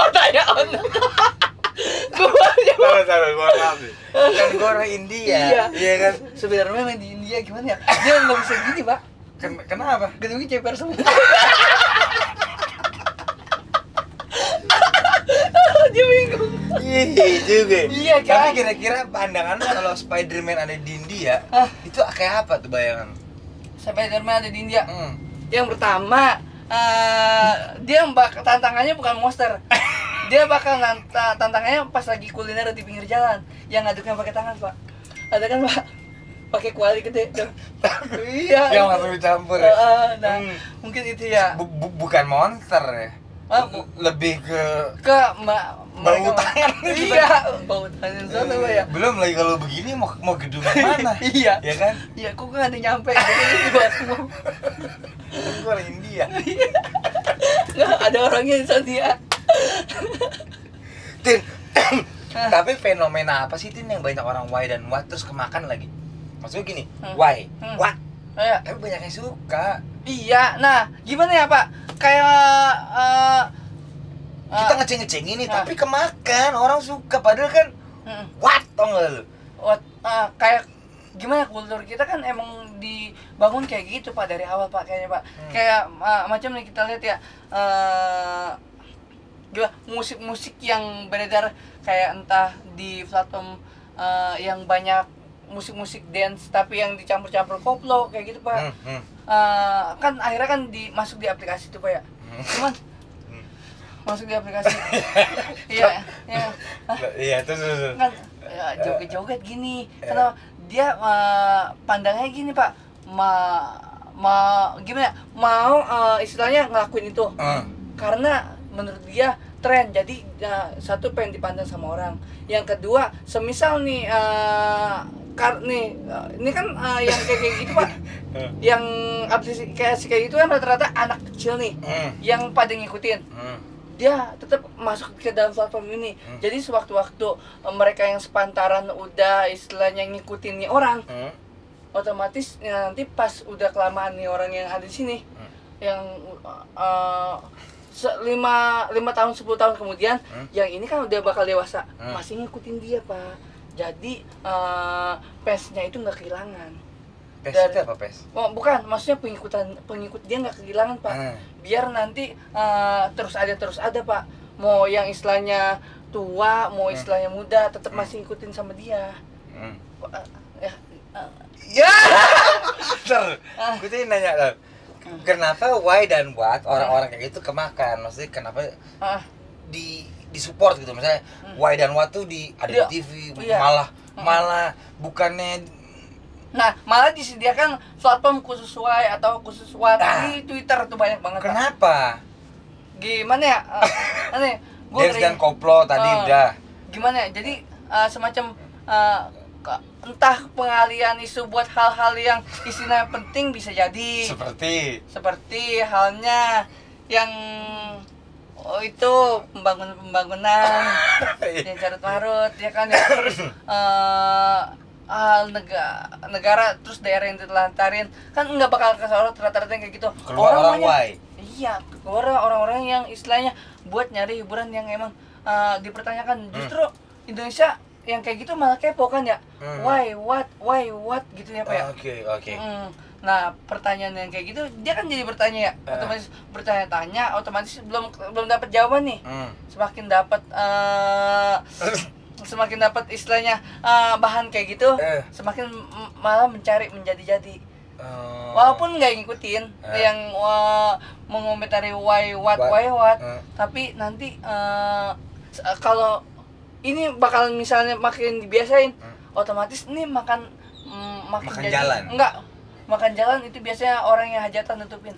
Speaker 1: Tanya
Speaker 2: gua ngerti. Kan gua orang India. Iya kan?
Speaker 1: Sebenarnya main di India gimana ya? Dia nggak bisa gini, Pak.
Speaker 2: Kenapa?
Speaker 1: Gedungnya ceper semua. Dia bingung.
Speaker 2: Iya juga.
Speaker 1: Iya kan?
Speaker 2: Tapi kira-kira pandangan lo kalau Spider-Man ada di India, itu kayak apa tuh bayangan?
Speaker 1: Spider-Man ada di India. Yang pertama, dia tantangannya bukan monster. Dia bakal tantangannya pas lagi kuliner di pinggir jalan, yang ngaduknya pakai tangan, Pak. Ada kan, Pak? Pakai kuali gede tuh. Iya.
Speaker 2: Yang langsung dicampur.
Speaker 1: Nah, mungkin itu ya.
Speaker 2: Bukan monster ya. Lebih ke bau tangan.
Speaker 1: Iya, bau tangan sana, Pak ya.
Speaker 2: Belum lagi kalau begini mau gedung mana?
Speaker 1: Iya.
Speaker 2: Ya kan?
Speaker 1: Iya, kok nggak ada nyampe gitu buat semua.
Speaker 2: Itu orang India.
Speaker 1: Nggak ada orangnya di sana ya.
Speaker 2: Tin, tapi fenomena apa sih Tin yang banyak orang why dan what terus kemakan lagi? Maksudnya gini, why, what? Tapi banyak yang suka.
Speaker 1: Iya, nah gimana ya Pak? Kayak
Speaker 2: kita ngeceng-ngeceng ini tapi kemakan, orang suka padahal kan what, tau gak lu?
Speaker 1: What, kayak gimana kultur kita kan emang dibangun kayak gitu Pak dari awal Pak kayaknya Pak. Kayak macam nih kita lihat ya musik-musik yang beredar kayak entah di platform yang banyak musik-musik dance tapi yang dicampur-campur koplo kayak gitu Pak. Kan akhirnya kan masuk di aplikasi tuh Pak ya. Cuman masuk di aplikasi. Iya, iya.
Speaker 2: Iya, terus
Speaker 1: Kan ya, joget-joget gini. Karena dia pandangnya gini Pak. Gimana ya? Mau istilahnya ngelakuin itu. Karena menurut dia tren, jadi satu pengen dipandang sama orang, yang kedua semisal nih ini kan yang kayak gitu Pak, yang aplikasi kayak gitu kan rata-rata anak kecil nih yang pada ngikutin, dia tetap masuk ke dalam platform ini. Jadi sewaktu-waktu mereka yang sepantaran udah istilahnya ngikutin nih orang, otomatis nanti pas udah kelamaan nih orang yang ada di sini, yang 5 tahun 10 tahun kemudian yang ini kan udah bakal dewasa, masih ngikutin dia Pak. Jadi pesnya itu nggak kehilangan.
Speaker 2: Pes itu apa pes?
Speaker 1: Oh, bukan, maksudnya pengikut dia nggak kehilangan Pak. Biar nanti terus ada Pak. Mau yang istilahnya tua, mau istilahnya muda, tetap masih ngikutin sama dia.
Speaker 2: Ya. Gue tadi nanya lah. Kenapa why dan what orang-orang kayak gitu kemakan? Maksudnya kenapa di support gitu, misalnya why dan what tuh ada di TV, malah bukannya
Speaker 1: malah disediakan platform khusus why atau khusus what di Twitter tuh banyak banget.
Speaker 2: Kenapa?
Speaker 1: Gimana ya?
Speaker 2: Dance dan koplo tadi udah.
Speaker 1: Gimana ya? Jadi semacam entah pengalian isu buat hal-hal yang istilahnya penting bisa jadi. Seperti halnya yang itu pembangunan yang carut marut ya kan ya. Terus negara terus daerah yang ditelantarin kan nggak bakal kesorot rata-rata kayak gitu.
Speaker 2: Orang why?
Speaker 1: Iya, orang-orang yang istilahnya buat nyari hiburan yang emang dipertanyakan. Justru Indonesia yang kayak gitu malah kepo kan ya. Why what gitu ya Pak ya.
Speaker 2: Oke.
Speaker 1: Nah, pertanyaan yang kayak gitu dia kan jadi bertanya ya. Otomatis bertanya-tanya, otomatis belum dapat jawaban nih. Semakin dapat istilahnya bahan kayak gitu, semakin malah mencari menjadi-jadi. Walaupun nggak ngikutin yang mengomentari why what, tapi nanti kalau ini bakalan misalnya makin dibiasain, otomatis nih makin jadi
Speaker 2: jalan.
Speaker 1: Enggak, makan jalan itu biasanya orang yang hajatan nutupin.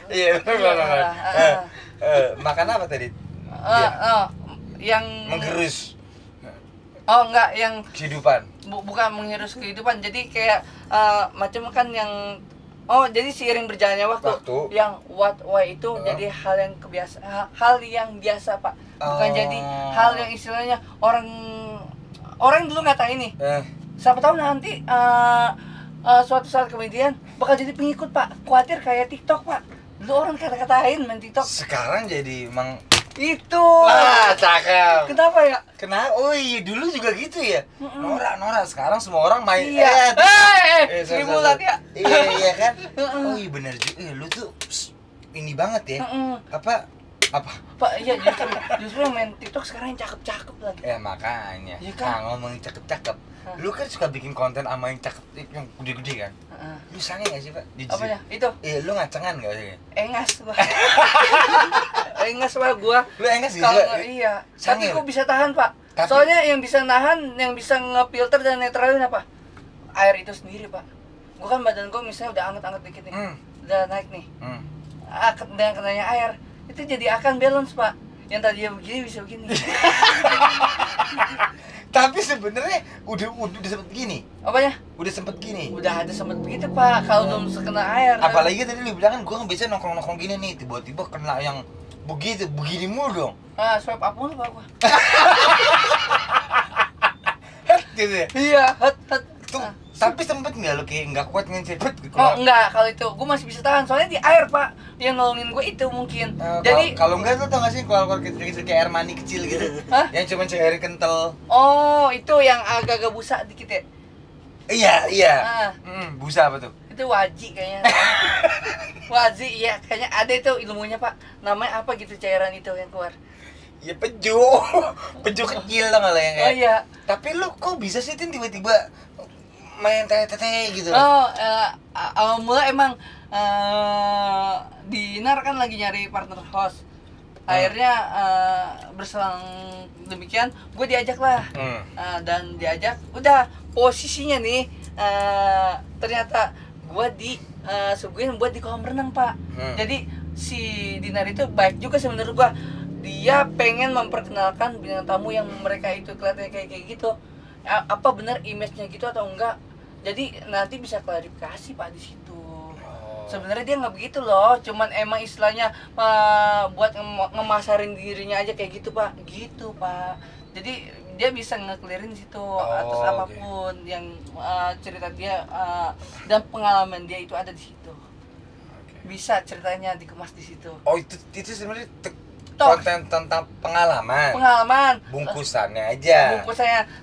Speaker 2: Iya, makan apa tadi?
Speaker 1: Yang
Speaker 2: menggerus.
Speaker 1: Oh enggak, yang
Speaker 2: kehidupan.
Speaker 1: Bukan menggerus kehidupan. Jadi kayak macam kan yang jadi seiring berjalannya waktu. Yang why itu jadi hal yang biasa Pak. Bukan jadi hal yang istilahnya orang dulu ngatain nih. Siapa tahu nanti suatu saat kemudian bakal jadi pengikut Pak. Khawatir kayak TikTok Pak. Dulu orang kata-katain main TikTok.
Speaker 2: Sekarang jadi emang
Speaker 1: itu.
Speaker 2: Wah, cakep.
Speaker 1: Kenapa ya?
Speaker 2: Kenapa? Oh iya, dulu juga gitu ya. Norak. Sekarang semua orang main.
Speaker 1: Iya. Seribulat ya.
Speaker 2: Iya kan? Oh iya bener juga. Lu tuh ini banget ya. Apa?
Speaker 1: Pak, iya justru main TikTok sekarang yang cakep-cakep lagi.
Speaker 2: Makanya.
Speaker 1: Iya kan?
Speaker 2: Ngomongin cakep-cakep. Lu kan suka bikin konten sama yang cakep, yang gede-gede kan? Lu sange gak sih Pak?
Speaker 1: Apa ya? Itu?
Speaker 2: Lu ngacengan gak sih?
Speaker 1: Engas gua. Engas Pak gua.
Speaker 2: Lu engas gitu?
Speaker 1: Iya. Tapi gua bisa tahan Pak. Soalnya yang bisa nahan, yang bisa ngefilter dan netralin apa? Air itu sendiri Pak. Gua kan badan gua misalnya udah anget-anget dikit nih. Udah naik nih. Dengan kenanya air, itu jadi akan balance Pak. Yang tadinya begini bisa begini.
Speaker 2: Tapi sebenarnya udah sempet gini.
Speaker 1: Apanya?
Speaker 2: Udah sempet gini.
Speaker 1: Udah ada sempet begitu Pak, kalau belum kena air.
Speaker 2: Apalagi tadi lu bilang kan gua kan biasa nongkrong gini nih, tiba-tiba kena yang begini mulu dong.
Speaker 1: Swipe up mulu Pak gua.
Speaker 2: Gitu ya?
Speaker 1: Iya,
Speaker 2: Tuh, tapi sempet nggak lo kayak nggak kuat ngecepet gitu?
Speaker 1: Enggak, kalau itu gue masih bisa tahan, soalnya di air Pak yang nolongin gue itu mungkin. Jadi
Speaker 2: kalau enggak lo tau nggak sih kalau kecil kayak air mani kecil gitu, yang cuma cairin kental.
Speaker 1: Oh, itu yang agak-agak busa dikit ya?
Speaker 2: Iya. Busa apa tuh?
Speaker 1: Itu waji kayaknya. Waji, iya kayaknya ada itu ilmunya Pak. Namanya apa gitu cairan itu yang keluar?
Speaker 2: Ya peju kecil lah nggak yang kayak.
Speaker 1: Oh iya.
Speaker 2: Tapi lu kok bisa sih tiba-tiba main tete gitu?
Speaker 1: Mulai emang Dinar kan lagi nyari partner host. Akhirnya berselang demikian, gue diajak lah. Dan diajak, udah posisinya nih ternyata gue disuguhin buat di kolam renang Pak. Jadi si Dinar itu baik juga sih menurut gue. Dia pengen memperkenalkan bintang tamu yang mereka itu kelihatannya kayak gitu. Apa benar image-nya gitu atau enggak? Jadi nanti bisa klarifikasi Pak di situ. Sebenarnya dia nggak begitu loh, cuman emang istilahnya buat ngemasarin dirinya aja kayak gitu Pak. Gitu Pak. Jadi dia bisa ngeklirin situ atas apapun yang cerita dia dan pengalaman dia itu ada di situ. Bisa ceritanya dikemas di situ.
Speaker 2: Oh itu sebenarnya konten tentang pengalaman. Bungkusannya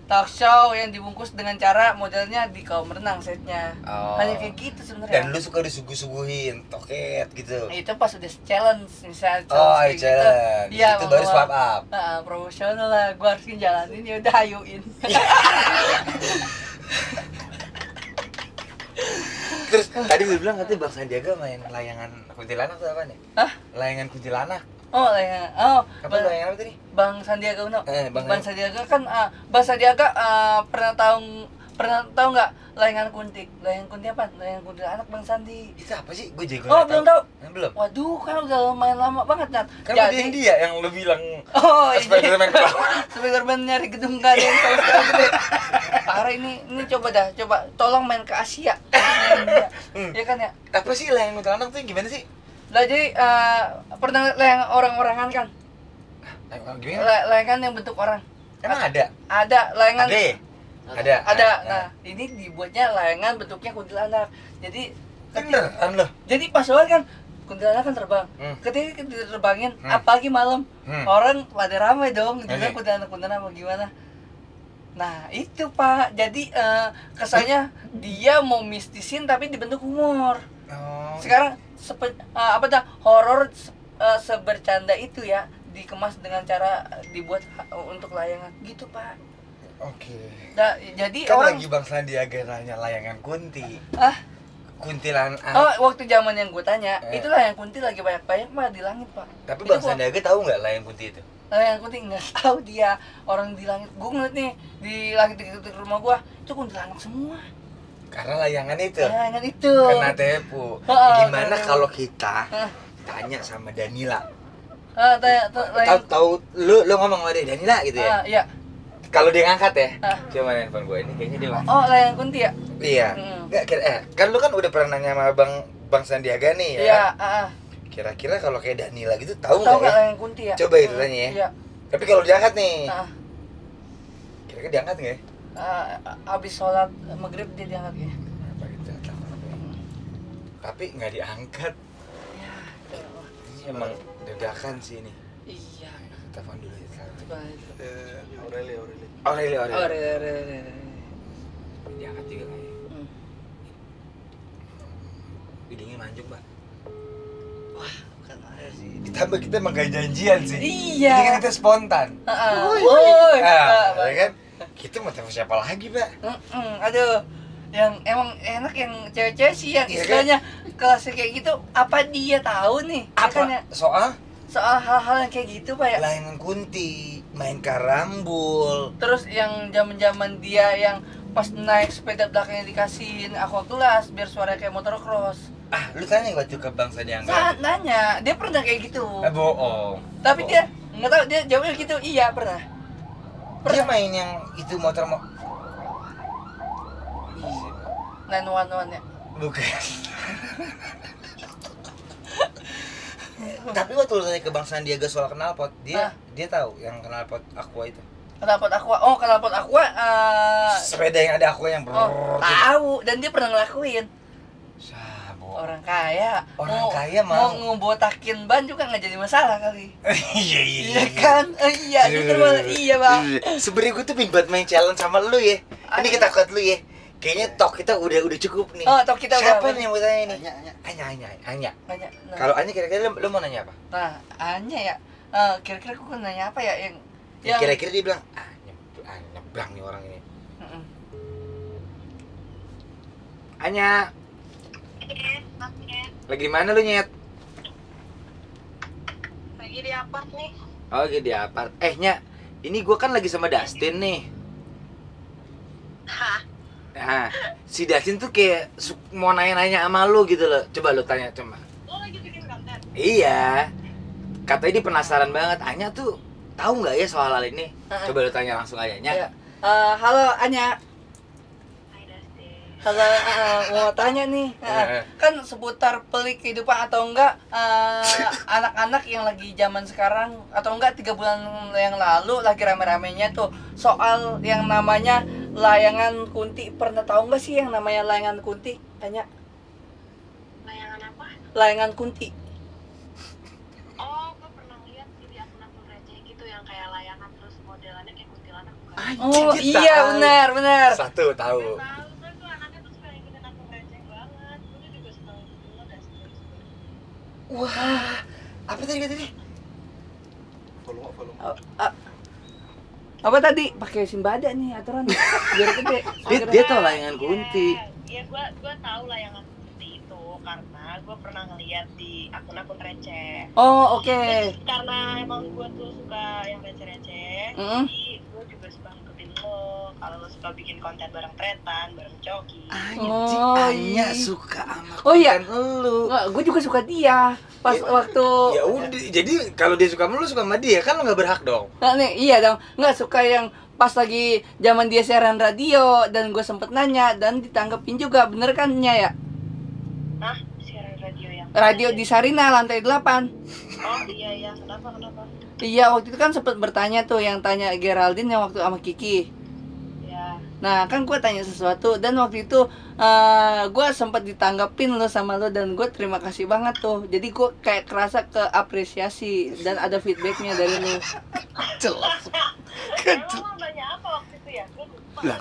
Speaker 2: talk show yang dibungkus dengan cara modelnya di kolam renang setnya. Hanya kayak gitu sebenarnya. Dan lu suka disuguh-suguhin toket gitu.
Speaker 1: Itu pas udah challenge misalnya
Speaker 2: challenge.
Speaker 1: Iya,
Speaker 2: itu baru swipe up.
Speaker 1: Profesional lah, gua harus ngejalanin, ya udah ayuin.
Speaker 2: Terus tadi lu bilang katanya Bang Sandiaga main layangan kuntilanak atau apa nih? Layangan kuntilanak.
Speaker 1: Bang
Speaker 2: layangan apa tadi?
Speaker 1: Bang Sandiaga Uno.
Speaker 2: Bang
Speaker 1: Sandiaga kan Bang Sandiaga pernah tahu nggak layangan kunti apa? Layangan kunti anak Bang Sandi.
Speaker 2: Itu apa sih? Gue juga
Speaker 1: belum tahu.
Speaker 2: Belum.
Speaker 1: Waduh, kan udah lumayan lama banget kan.
Speaker 2: Jadi dia yang lu bilang.
Speaker 1: Spiderman. Spiderman nyari gedung gak ada yang tahu sekali. Parah ini coba tolong main ke Asia. Ya kan ya.
Speaker 2: Apa sih layangan kunti anak tuh gimana sih?
Speaker 1: Lah jadi pernah layang orang-orangan kan? Layangan yang bentuk orang.
Speaker 2: Emang ada?
Speaker 1: Ada layangan.
Speaker 2: Ada.
Speaker 1: Nah, ini dibuatnya layangan bentuknya kuntilanak. Jadi
Speaker 2: beneran loh.
Speaker 1: Jadi pas banget kan kuntilanak kan terbang. Ketika diterbangin, apalagi malam, orang pada ramai dong, juga kuntilanak apa gimana. Nah itu Pak, jadi kesannya dia mau mistisin tapi dibentuk humor. Sekarang horor sebercanda itu ya, dikemas dengan cara dibuat untuk layangan gitu Pak.
Speaker 2: Oke.
Speaker 1: Nah, jadi
Speaker 2: kan
Speaker 1: orang
Speaker 2: lagi Bang Sandiaga nanya layangan kunti. Kuntilanak.
Speaker 1: Waktu zaman yang gue tanya, itu layangan kunti lagi banyak-banyak Pak di langit Pak.
Speaker 2: Tapi Bang Sandiaga tahu nggak layangan kunti itu?
Speaker 1: Layangan kunti nggak tahu dia, orang di langit. Gue ngeliat nih di langit di rumah gue itu kuntilanak semua.
Speaker 2: Karena layangan itu.
Speaker 1: Layangan itu.
Speaker 2: Kena tepu. Gimana kalau kita tanya sama Danila? Tahu lu ngomong sama dia Danila gitu ya?
Speaker 1: Iya.
Speaker 2: Kalau dia ngangkat ya, coba handphone gue ini kayaknya dia ngangkat.
Speaker 1: Layangan kunti ya?
Speaker 2: Iya. Enggak kan lu kan udah pernah nanya sama Bang Sandiaga nih ya.
Speaker 1: Iya,
Speaker 2: Kira-kira kalau kayak Danila gitu tahu
Speaker 1: nggak
Speaker 2: ya?
Speaker 1: layangan kunti ya?
Speaker 2: Coba itu tanya ya.
Speaker 1: Iya.
Speaker 2: Tapi kalau diangkat nih. Kira-kira diangkat nggak ya?
Speaker 1: Abis sholat maghrib dia diangkat ya.
Speaker 2: Tapi nggak diangkat. Ini emang dadakan sih ini.
Speaker 1: Iya.
Speaker 2: Telepon dulu ya.
Speaker 3: Aureli.
Speaker 2: Diangkat juga kayaknya. Bidingnya manjung Pak.
Speaker 1: Wah, bukan ada sih.
Speaker 2: Ditambah kita emang gak janjian sih.
Speaker 1: Iya.
Speaker 2: Ini kan kita spontan.
Speaker 1: Woi.
Speaker 2: Ya kan? Kita mau telepon siapa lagi Pak?
Speaker 1: Aduh, yang emang enak yang cewek-cewek sih yang istilahnya kelasnya kayak gitu. Apa dia tahu nih?
Speaker 2: Apa?
Speaker 1: Ya? Soal hal-hal yang kayak gitu Pak ya?
Speaker 2: Layangan kunti, main karambul.
Speaker 1: Terus yang zaman-zaman dia yang pas naik sepeda belakangnya dikasihin aqua gelas biar suaranya kayak motocross.
Speaker 2: Lu tanya waktu ke Bang Sandiaga?
Speaker 1: Nanya, dia pernah kayak gitu.
Speaker 2: Bohong.
Speaker 1: Tapi dia nggak tahu, dia jawabnya gitu. Iya pernah.
Speaker 2: Dia main yang itu motor
Speaker 1: 911 ya?
Speaker 2: Bukan. Tapi waktu lu tanya ke Bang Sandiaga soal knalpot, dia tahu yang knalpot aqua itu.
Speaker 1: Knalpot aqua, knalpot aqua.
Speaker 2: Sepeda yang ada aqua yang
Speaker 1: tahu, dan dia pernah ngelakuin. Orang kaya mau ngebotakin ban juga nggak jadi masalah kali. Iya kan? Iya Bang.
Speaker 2: Sebenernya gue tuh pengen buat main challenge sama lu ya. Ini kita cut lu ya. Kayaknya talk kita udah cukup nih.
Speaker 1: Talk kita
Speaker 2: siapa
Speaker 1: udah.
Speaker 2: Siapa nih yang mau tanya nih? Anya. Kalau Anya kira-kira lu mau nanya apa?
Speaker 1: Nah, Anya ya. Kira-kira gue nanya apa ya yang
Speaker 2: kira-kira dia bilang nyebrang nih orang ini. Anya. Lagi di mana lu, Nyet?
Speaker 3: Lagi di apart nih.
Speaker 2: Oh, lagi di apart. Nya, ini gua kan lagi sama Dustin nih.
Speaker 3: Hah?
Speaker 2: Nah, si Dustin tuh kayak mau nanya-nanya sama lu gitu loh. Coba lu tanya coba.
Speaker 3: Lo lagi bikin konten?
Speaker 2: Iya. Katanya dia penasaran banget. Anya tuh tahu nggak ya soal hal ini? Coba lu tanya langsung aja, Nya.
Speaker 1: Halo Anya. Halo, mau tanya nih, kan seputar pelik kehidupan atau enggak anak-anak yang lagi zaman sekarang atau enggak 3 bulan yang lalu lagi rame-ramenya tuh soal yang namanya layangan kunti. Pernah tahu nggak sih yang namanya layangan kunti? Tanya.
Speaker 3: Layangan apa?
Speaker 1: Layangan kunti.
Speaker 3: Oh, gue pernah lihat di akun-akun receh gitu yang kayak layangan terus modelannya kayak kuntilanak bukan?
Speaker 1: Oh iya benar.
Speaker 2: Satu tahu. Wah, apa tadi?
Speaker 3: Follow.
Speaker 1: Apa tadi? Pakai simbada nih aturan biar gede.
Speaker 2: Dia tahu layangan kunti.
Speaker 3: Iya, gua tahu layangan kunti itu karena gua pernah ngeliat di akun-akun receh.
Speaker 1: Oh, oke.
Speaker 3: Karena emang gua tuh suka yang receh-receh. Jadi gua juga suka ngikutin lo. Kalau lo suka bikin konten bareng Tretan, bareng Coki.
Speaker 2: Anya suka sama konten lu.
Speaker 1: Gue juga suka dia. Pas waktu
Speaker 2: ya udah, jadi kalau dia suka sama lu suka sama dia, kan lo nggak berhak dong.
Speaker 1: Nah nih, iya dong. Nggak suka yang pas lagi zaman dia siaran radio dan gue sempet nanya dan ditanggepin juga, bener kan Nya ya?
Speaker 3: Hah? Siaran radio yang?
Speaker 1: Radio di Sarina lantai 8.
Speaker 3: Oh iya, kenapa?
Speaker 1: Iya, waktu itu kan sempet bertanya tuh yang tanya Geraldine yang waktu sama Kiki.
Speaker 3: Ya.
Speaker 1: Nah, kan gue tanya sesuatu dan waktu itu gue sempat ditanggepin lo sama lo dan gue terima kasih banget tuh. Jadi gue kayak kerasa keapresiasi dan ada feedbacknya dari lo.
Speaker 2: Jelas.
Speaker 3: Emang banyak apa waktu itu ya? Gue lupa.
Speaker 2: Lah,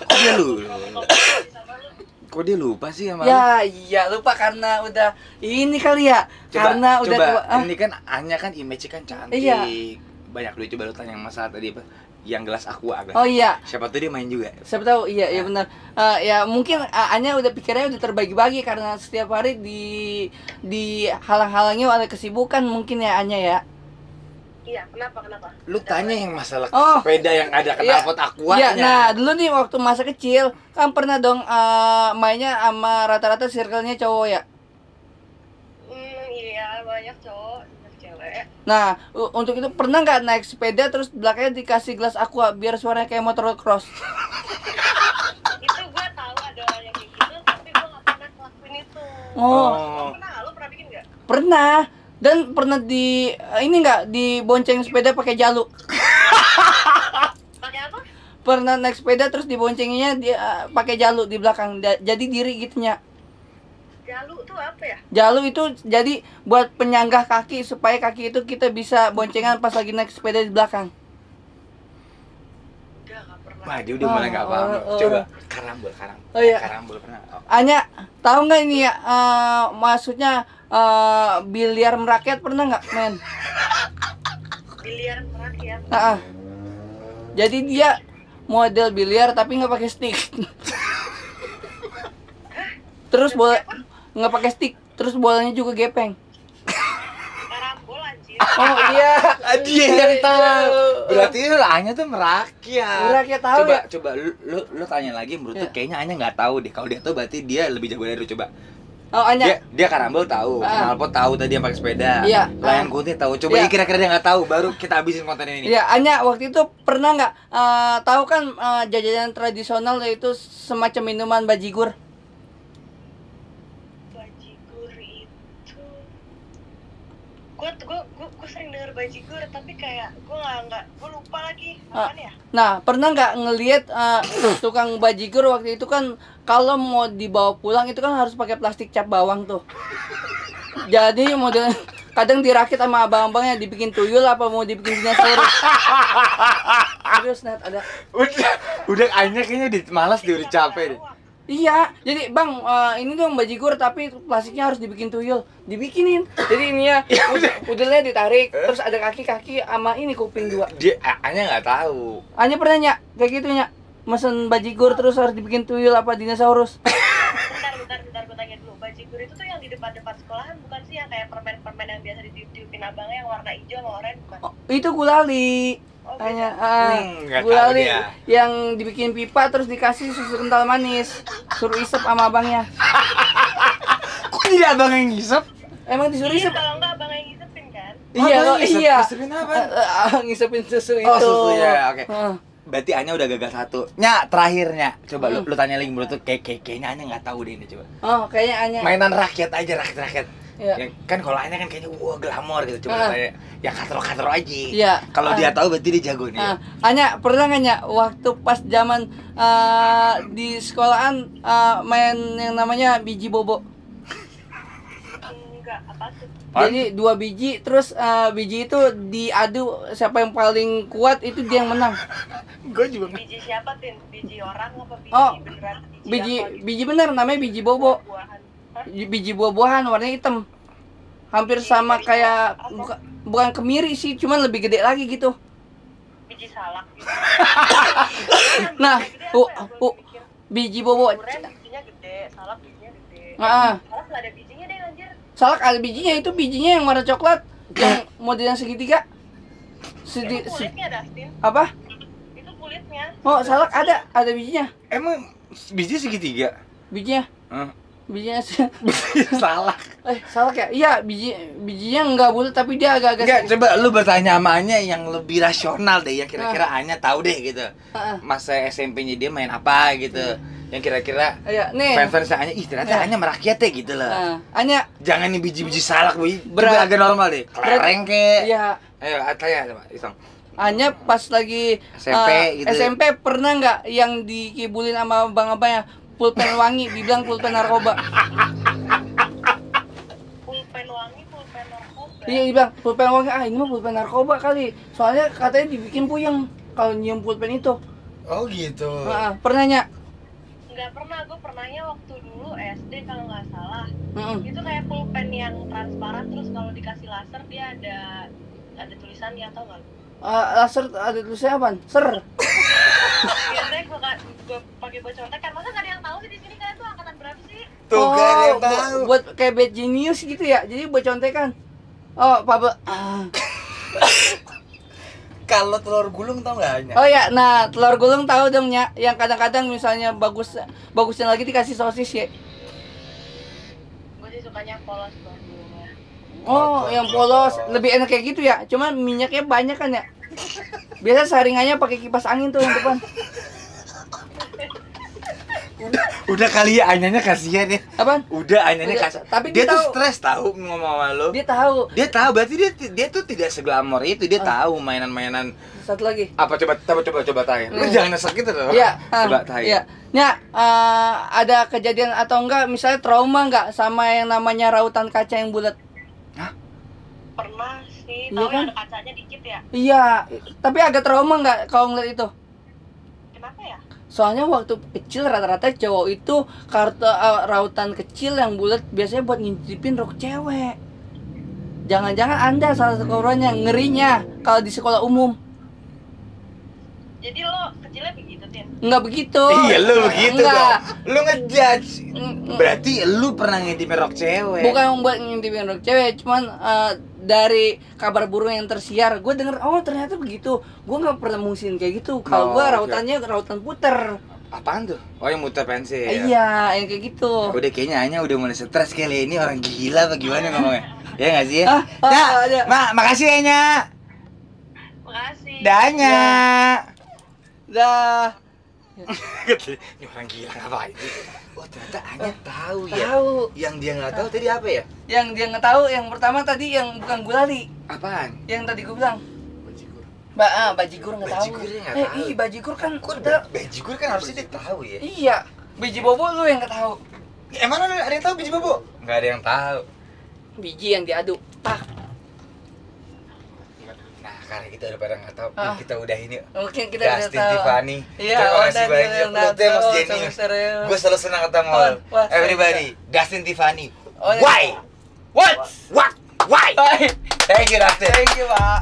Speaker 2: kok dia lupa sih sama
Speaker 1: Ya, iya lupa karena udah ini kali ya. Karena udah tua.
Speaker 2: Ini kan Anya kan image kan cantik.
Speaker 1: Iya.
Speaker 2: Banyak duit, coba lu tanya yang masalah tadi apa? Yang gelas aqua.
Speaker 1: Oh iya.
Speaker 2: Siapa tuh dia main juga.
Speaker 1: Siapa tahu, iya benar. Ya mungkin Anya udah pikirannya udah terbagi-bagi karena setiap hari di halang-halangi oleh kesibukan mungkin ya Anya ya.
Speaker 3: Iya, kenapa?
Speaker 2: Lu tanya yang masalah
Speaker 1: Oh,
Speaker 2: sepeda yang ada knalpot aquanya.
Speaker 1: Iya, nah dulu nih waktu masa kecil kan pernah dong mainnya sama rata-rata circle-nya cowok ya.
Speaker 3: Iya, banyak cowok, banyak cewek.
Speaker 1: Nah, untuk itu pernah nggak naik sepeda terus belakangnya dikasih gelas aqua biar suaranya kayak motor cross?
Speaker 3: Itu gue tahu ada orang yang kayak gitu, tapi gue nggak pernah ngelakuin itu.
Speaker 1: Oh.
Speaker 3: Pernah? Lo pernah bikin nggak?
Speaker 1: Pernah. Dan pernah ini nggak dibonceng sepeda pakai jalu?
Speaker 3: Pakai apa?
Speaker 1: Pernah naik sepeda terus diboncenginya dia pakai jalu di belakang. Jadi diri gitunya.
Speaker 3: Jalu tuh apa ya?
Speaker 1: Jalu itu jadi buat penyanggah kaki supaya kaki itu kita bisa boncengan pas lagi naik sepeda di belakang.
Speaker 3: Udah nggak pernah.
Speaker 2: Wah, dia udah mulai nggak paham. Coba karambol.
Speaker 1: Oh iya.
Speaker 2: Karambol pernah. Oh.
Speaker 1: Anya, tahu nggak ini ya? Maksudnya biliar merakyat pernah nggak, men?
Speaker 3: Biliar merakyat.
Speaker 1: Jadi dia model biliar tapi nggak pakai stick. Terus bola nggak pakai stick, terus bolanya juga gepeng.
Speaker 3: Karambol anjir.
Speaker 1: Oh iya,
Speaker 2: Dia yang tahu. Berarti Anya tuh merakyat.
Speaker 1: Merakyat tahu
Speaker 2: coba,
Speaker 1: ya?
Speaker 2: Coba lu tanya lagi, menurut
Speaker 1: Ya.
Speaker 2: tuh kayaknya Anya nggak tahu deh. Kalau dia tahu berarti dia lebih jago dari lu. Coba.
Speaker 1: Oh Anya.
Speaker 2: Dia karambol tahu, knalpot tahu tadi yang pakai sepeda.
Speaker 1: Iya.
Speaker 2: Layan kunti tahu. Coba
Speaker 1: Iya.
Speaker 2: kira-kira dia nggak tahu, baru kita habisin konten ini.
Speaker 1: Ya Anya, waktu itu pernah nggak tahu kan jajanan tradisional yaitu semacam minuman bajigur?
Speaker 3: Bajigur itu gue sering denger bajigur tapi kayak gue lupa lagi apaan ya.
Speaker 1: Nah, pernah nggak ngelihat tukang bajigur waktu itu kan kalau mau dibawa pulang itu kan harus pakai plastik cap bawang tuh. Jadi model kadang dirakit sama abang-abangnya dibikin tuyul apa mau dibikin dinosaurus. Terus Nat ada.
Speaker 2: Udah Anya kayaknya malas dia udah capek deh.
Speaker 1: Iya, jadi bang ini dong bajigur tapi plastiknya harus dibikin tuyul, dibikinin. Jadi ini ya udelnya ditarik, terus ada kaki-kaki sama ini kuping dua.
Speaker 2: Dia Anya nggak tahu.
Speaker 1: Anya pernah nyak kayak gitu nyak, mesen bajigur terus harus dibikin tuyul apa dinosaurus.
Speaker 3: Bentar, gue tanya dulu. Bajigur itu tuh yang di depan-depan sekolahan bukan sih yang kayak permen-permen yang biasa ditiup-tiupin abangnya yang warna hijau sama oranye bukan?
Speaker 1: Oh, itu gulali.
Speaker 3: Oh,
Speaker 1: Hanya
Speaker 2: nggak
Speaker 1: gulali
Speaker 2: tahu dia.
Speaker 1: yang dibikin pipa terus dikasih susu kental manis, suruh isep sama abangnya.
Speaker 2: Kok dia abang yang ngisep?
Speaker 1: Emang disuruh
Speaker 3: Iya,
Speaker 1: isep?
Speaker 3: kalau enggak abang yang ngisepin kan?
Speaker 1: Iya,
Speaker 2: Abang ngisep?
Speaker 1: iya.
Speaker 2: Ngisepin apa?
Speaker 1: Ngisepin susu itu.
Speaker 2: Oh, susu ya, oke.
Speaker 1: Heeh.
Speaker 2: Berarti Anya udah gagal satu. Nya, terakhirnya. Coba lu tanya lagi menurut tuh kayaknya Anya nggak tahu deh ini coba.
Speaker 1: Oh, kayaknya Anya.
Speaker 2: Mainan rakyat aja, rakyat.
Speaker 1: Iya.
Speaker 2: Ya, kan kalau Anya kan kayaknya wah glamor gitu. Coba tanya yang katro-katro aja.
Speaker 1: Iya.
Speaker 2: Kalau dia tahu berarti dia jago nih.
Speaker 1: Anya, pernah nggak Nya waktu pas zaman di sekolahan main yang namanya biji bobo?
Speaker 3: Enggak, apa tuh?
Speaker 1: Jadi 2 biji, terus biji itu diadu siapa yang paling kuat itu dia yang menang.
Speaker 2: Gue juga
Speaker 3: Biji siapa, Tin? Biji orang apa biji
Speaker 1: Oh,
Speaker 3: beneran?
Speaker 1: Biji
Speaker 3: apa gitu?
Speaker 1: biji bener namanya biji bobo.
Speaker 3: Buah-buahan. Hah?
Speaker 1: Biji buah-buahan warnanya hitam. Hampir sama kayak bukan kemiri sih, cuman lebih gede lagi gitu.
Speaker 3: Biji salak gitu.
Speaker 1: Nah,
Speaker 3: Gede apa ya? Gua mikir.
Speaker 1: biji bobo.
Speaker 3: Durian bijinya gede, salak bijinya gede.
Speaker 1: Heeh.
Speaker 3: Salak nggak ada bijinya deh anjir.
Speaker 1: Salak ada bijinya, itu bijinya yang warna coklat, yang modelnya segitiga.
Speaker 3: Itu kulitnya, Dustin.
Speaker 1: Apa?
Speaker 3: Itu kulitnya.
Speaker 1: Oh, salak ada bijinya.
Speaker 2: emang biji segitiga.
Speaker 1: Bijinya.
Speaker 2: Hah?
Speaker 1: Bijinya
Speaker 2: Salah.
Speaker 1: salak ya? Iya, bijinya enggak bulat tapi dia agak-agak
Speaker 2: Enggak, coba lu bertanya sama Anya yang lebih rasional deh, yang kira-kira Anya tahu deh gitu. Masa SMP-nya dia main apa gitu. Yang kira-kira
Speaker 1: Iya, nih.
Speaker 2: fans Anya, ih ternyata Anya merakyat ya gitu lah.
Speaker 1: Anya
Speaker 2: Jangan nih biji-biji salak, Bu.
Speaker 1: Berat.
Speaker 2: Agak normal deh. Kelereng kek.
Speaker 1: Iya.
Speaker 2: Ayo, tanya coba, Isong.
Speaker 1: Hanya pas lagi
Speaker 2: SMP gitu.
Speaker 1: SMP pernah nggak yang dikibulin sama abang-abangnya pulpen wangi, dibilang pulpen narkoba.
Speaker 3: Pulpen wangi, pulpen narkoba.
Speaker 1: Iya, dibilang pulpen wangi, ini mah pulpen narkoba kali. Soalnya katanya dibikin puyeng kalau nyium pulpen itu.
Speaker 2: Oh gitu.
Speaker 1: Pernahnya?
Speaker 3: Nggak pernah, gue pernahnya waktu dulu SD kalau nggak salah. Itu kayak pulpen yang transparan, terus kalau dikasih laser dia ada tulisannya, tau nggak?
Speaker 1: Laser ada tulisannya apa? Ser.
Speaker 3: Biasanya gue pakai buat contekan. Masa nggak ada yang tahu sih di sini? Kalian tuh angkatan berapa sih?
Speaker 2: Tuh gak ada yang tahu.
Speaker 1: Buat kayak bad genius gitu ya. Jadi buat contekan. Oh, Pablo.
Speaker 2: Kalau telur gulung tau nggak hanya?
Speaker 1: Oh ya, nah telur gulung tahu dong ya. Yang kadang-kadang misalnya bagusnya lagi dikasih sosis ya.
Speaker 3: Gue sih sukanya polos telur gulungnya.
Speaker 1: Oh, yang polos lebih enak kayak gitu ya. Cuman minyaknya banyak kan ya. Biasa saringannya pakai kipas angin tuh yang depan.
Speaker 2: Udah kali ya, Anyanya kasihan ya.
Speaker 1: Apaan?
Speaker 2: Udah Anyanya kasihan.
Speaker 1: Tapi
Speaker 2: dia tuh
Speaker 1: tahu.
Speaker 2: stres tahu ngomong sama lo.
Speaker 1: Dia tahu.
Speaker 2: Dia tahu berarti dia tuh tidak seglamor itu. Dia tahu mainan-mainan.
Speaker 1: Satu lagi.
Speaker 2: Apa coba tanya. Lu jangan nesek gitu loh.
Speaker 1: Iya.
Speaker 2: Coba tanya.
Speaker 1: Iya. Nya, ada kejadian atau enggak misalnya trauma enggak sama yang namanya rautan kaca yang bulat?
Speaker 2: Hah?
Speaker 3: Pernah sih,
Speaker 1: Iya
Speaker 3: tahu
Speaker 1: kan?
Speaker 3: yang ada kacanya dikit ya.
Speaker 1: Iya, tapi agak trauma enggak kalau ngeliat itu?
Speaker 3: Kenapa ya?
Speaker 1: Soalnya waktu kecil rata-rata cowok itu rautan kecil yang bulat biasanya buat ngintipin rok cewek. Jangan-jangan Anda salah satu korbannya, ngerinya kalau di sekolah umum.
Speaker 3: Jadi lo kecilnya begitu, Tin?
Speaker 1: Enggak begitu.
Speaker 2: Iya lu begitu
Speaker 1: Enggak.
Speaker 2: dong. Lu ngejudge. Berarti lu pernah ngintipin rok cewek.
Speaker 1: Bukan buat ngintipin rok cewek, cuman dari kabar burung yang tersiar, gue denger, oh ternyata begitu. Gue nggak pernah musim kayak gitu. Kalau gue rautannya rautan puter.
Speaker 2: Apaan tuh? Oh yang muter pensil.
Speaker 1: Iya, yang kayak gitu.
Speaker 2: Udah kayaknya Anya udah mulai stres kali ini, orang gila apa gimana ngomongnya? Ya nggak sih? Makasih Anya.
Speaker 3: Makasih.
Speaker 2: Danya.
Speaker 1: Dah.
Speaker 2: Ini orang gila ngapain sih? Oh ternyata Anya tahu ya.
Speaker 1: Tahu.
Speaker 2: Yang dia nggak tahu tadi apa ya?
Speaker 1: Yang dia nggak tahu, yang pertama tadi yang bukan gulali.
Speaker 2: Apaan?
Speaker 1: Yang tadi gue bilang. Bajigur nggak tahu.
Speaker 2: Bajigur dia nggak tahu.
Speaker 1: Iya, bajigur kan.
Speaker 2: Bajigur kan harusnya dia tahu ya.
Speaker 1: Iya. Biji bobo lu yang nggak tahu.
Speaker 2: Emang ada yang tahu biji bobo? Nggak ada yang tahu.
Speaker 1: Biji yang diaduk.
Speaker 2: Nah, karena kita udah pada nggak tahu, kita udah ini.
Speaker 1: Mungkin kita udah
Speaker 2: Dustin
Speaker 1: tahu.
Speaker 2: Tiffany.
Speaker 1: Iya,
Speaker 2: terima kasih banyak. Lu tuh Mas Jenny.
Speaker 1: serius.
Speaker 2: Gue selalu senang ketemu lu. Everybody, Dustin Tiffany. Why?
Speaker 1: What?
Speaker 2: Why? Thank you, Dustin.
Speaker 1: Thank you, Pak.